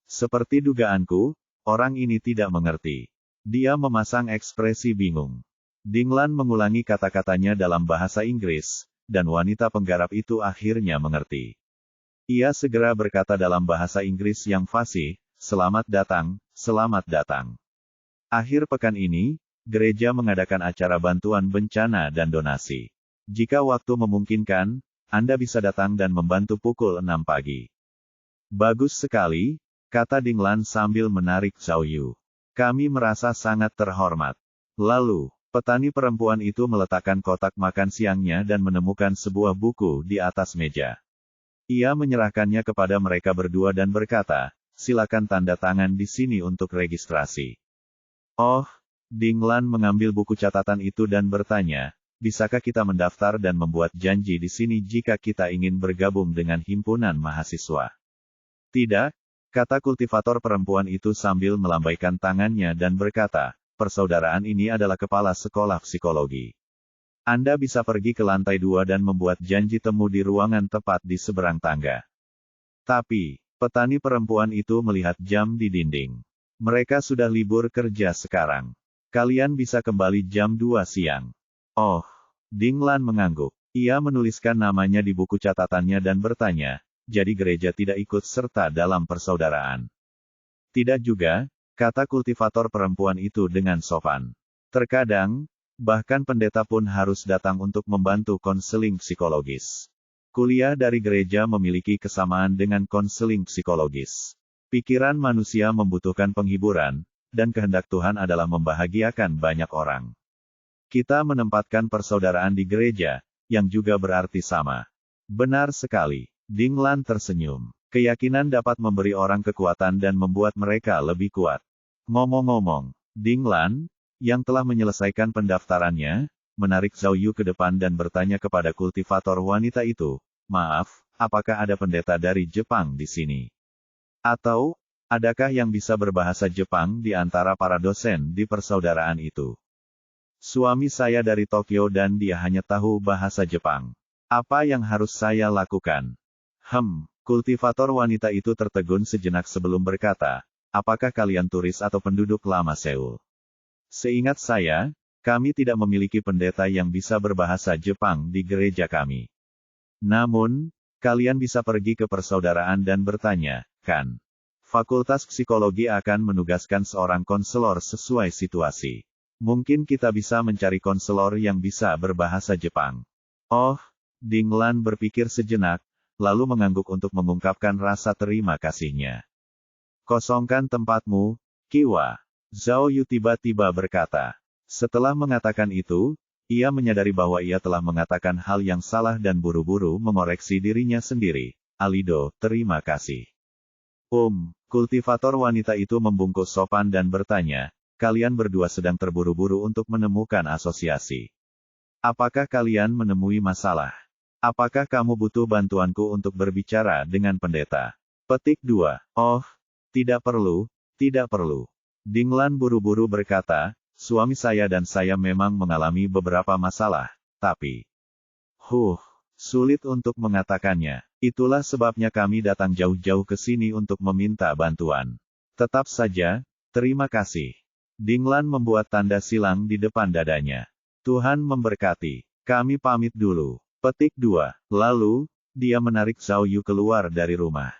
Seperti dugaanku, orang ini tidak mengerti. Dia memasang ekspresi bingung. Dinglan mengulangi kata-katanya dalam bahasa Inggris, dan wanita penggarap itu akhirnya mengerti. Ia segera berkata dalam bahasa Inggris yang fasih, selamat datang, selamat datang. Akhir pekan ini, gereja mengadakan acara bantuan bencana dan donasi. Jika waktu memungkinkan, Anda bisa datang dan membantu pukul 6 pagi. Bagus sekali, kata Dinglan sambil menarik Zhao Yu. Kami merasa sangat terhormat. Lalu, petani perempuan itu meletakkan kotak makan siangnya dan menemukan sebuah buku di atas meja. Ia menyerahkannya kepada mereka berdua dan berkata, silakan tanda tangan di sini untuk registrasi. Oh, Dinglan mengambil buku catatan itu dan bertanya, bisakah kita mendaftar dan membuat janji di sini jika kita ingin bergabung dengan himpunan mahasiswa? Tidak, kata kultivator perempuan itu sambil melambaikan tangannya dan berkata, persaudaraan ini adalah kepala sekolah psikologi. Anda bisa pergi ke lantai 2 dan membuat janji temu di ruangan tepat di seberang tangga. Tapi, petani perempuan itu melihat jam di dinding. Mereka sudah libur kerja sekarang. Kalian bisa kembali jam 2 siang. Oh, Dinglan mengangguk. Ia menuliskan namanya di buku catatannya dan bertanya, jadi gereja tidak ikut serta dalam persaudaraan. Tidak juga, kata kultivator perempuan itu dengan sopan. Terkadang, bahkan pendeta pun harus datang untuk membantu konseling psikologis. Kuliah dari gereja memiliki kesamaan dengan konseling psikologis. Pikiran manusia membutuhkan penghiburan, dan kehendak Tuhan adalah membahagiakan banyak orang. Kita menempatkan persaudaraan di gereja, yang juga berarti sama. Benar sekali. Dinglan tersenyum. Keyakinan dapat memberi orang kekuatan dan membuat mereka lebih kuat. Ngomong-ngomong, Dinglan, yang telah menyelesaikan pendaftarannya, menarik Zhao Yu ke depan dan bertanya kepada kultivator wanita itu, maaf, apakah ada pendeta dari Jepang di sini? Atau, adakah yang bisa berbahasa Jepang di antara para dosen di persaudaraan itu? Suami saya dari Tokyo dan dia hanya tahu bahasa Jepang. Apa yang harus saya lakukan? Kultivator wanita itu tertegun sejenak sebelum berkata, apakah kalian turis atau penduduk lama Seoul? Seingat saya, kami tidak memiliki pendeta yang bisa berbahasa Jepang di gereja kami. Namun, kalian bisa pergi ke persaudaraan dan bertanya, kan? Fakultas Psikologi akan menugaskan seorang konselor sesuai situasi. Mungkin kita bisa mencari konselor yang bisa berbahasa Jepang. Oh, Dinglan berpikir sejenak, lalu mengangguk untuk mengungkapkan rasa terima kasihnya. Kosongkan tempatmu, Kiwa. Zhao Yu tiba-tiba berkata. Setelah mengatakan itu, ia menyadari bahwa ia telah mengatakan hal yang salah dan buru-buru mengoreksi dirinya sendiri. Alido, terima kasih. Kultivator wanita itu membungkuk sopan dan bertanya, kalian berdua sedang terburu-buru untuk menemukan asosiasi. Apakah kalian menemui masalah? Apakah kamu butuh bantuanku untuk berbicara dengan pendeta? Petik 2. Oh, tidak perlu, tidak perlu. Dinglan buru-buru berkata, suami saya dan saya memang mengalami beberapa masalah, tapi... sulit untuk mengatakannya. Itulah sebabnya kami datang jauh-jauh ke sini untuk meminta bantuan. Tetap saja, terima kasih. Dinglan membuat tanda silang di depan dadanya. Tuhan memberkati. Kami pamit dulu. Petik 2. Lalu, dia menarik Zhao Yu keluar dari rumah.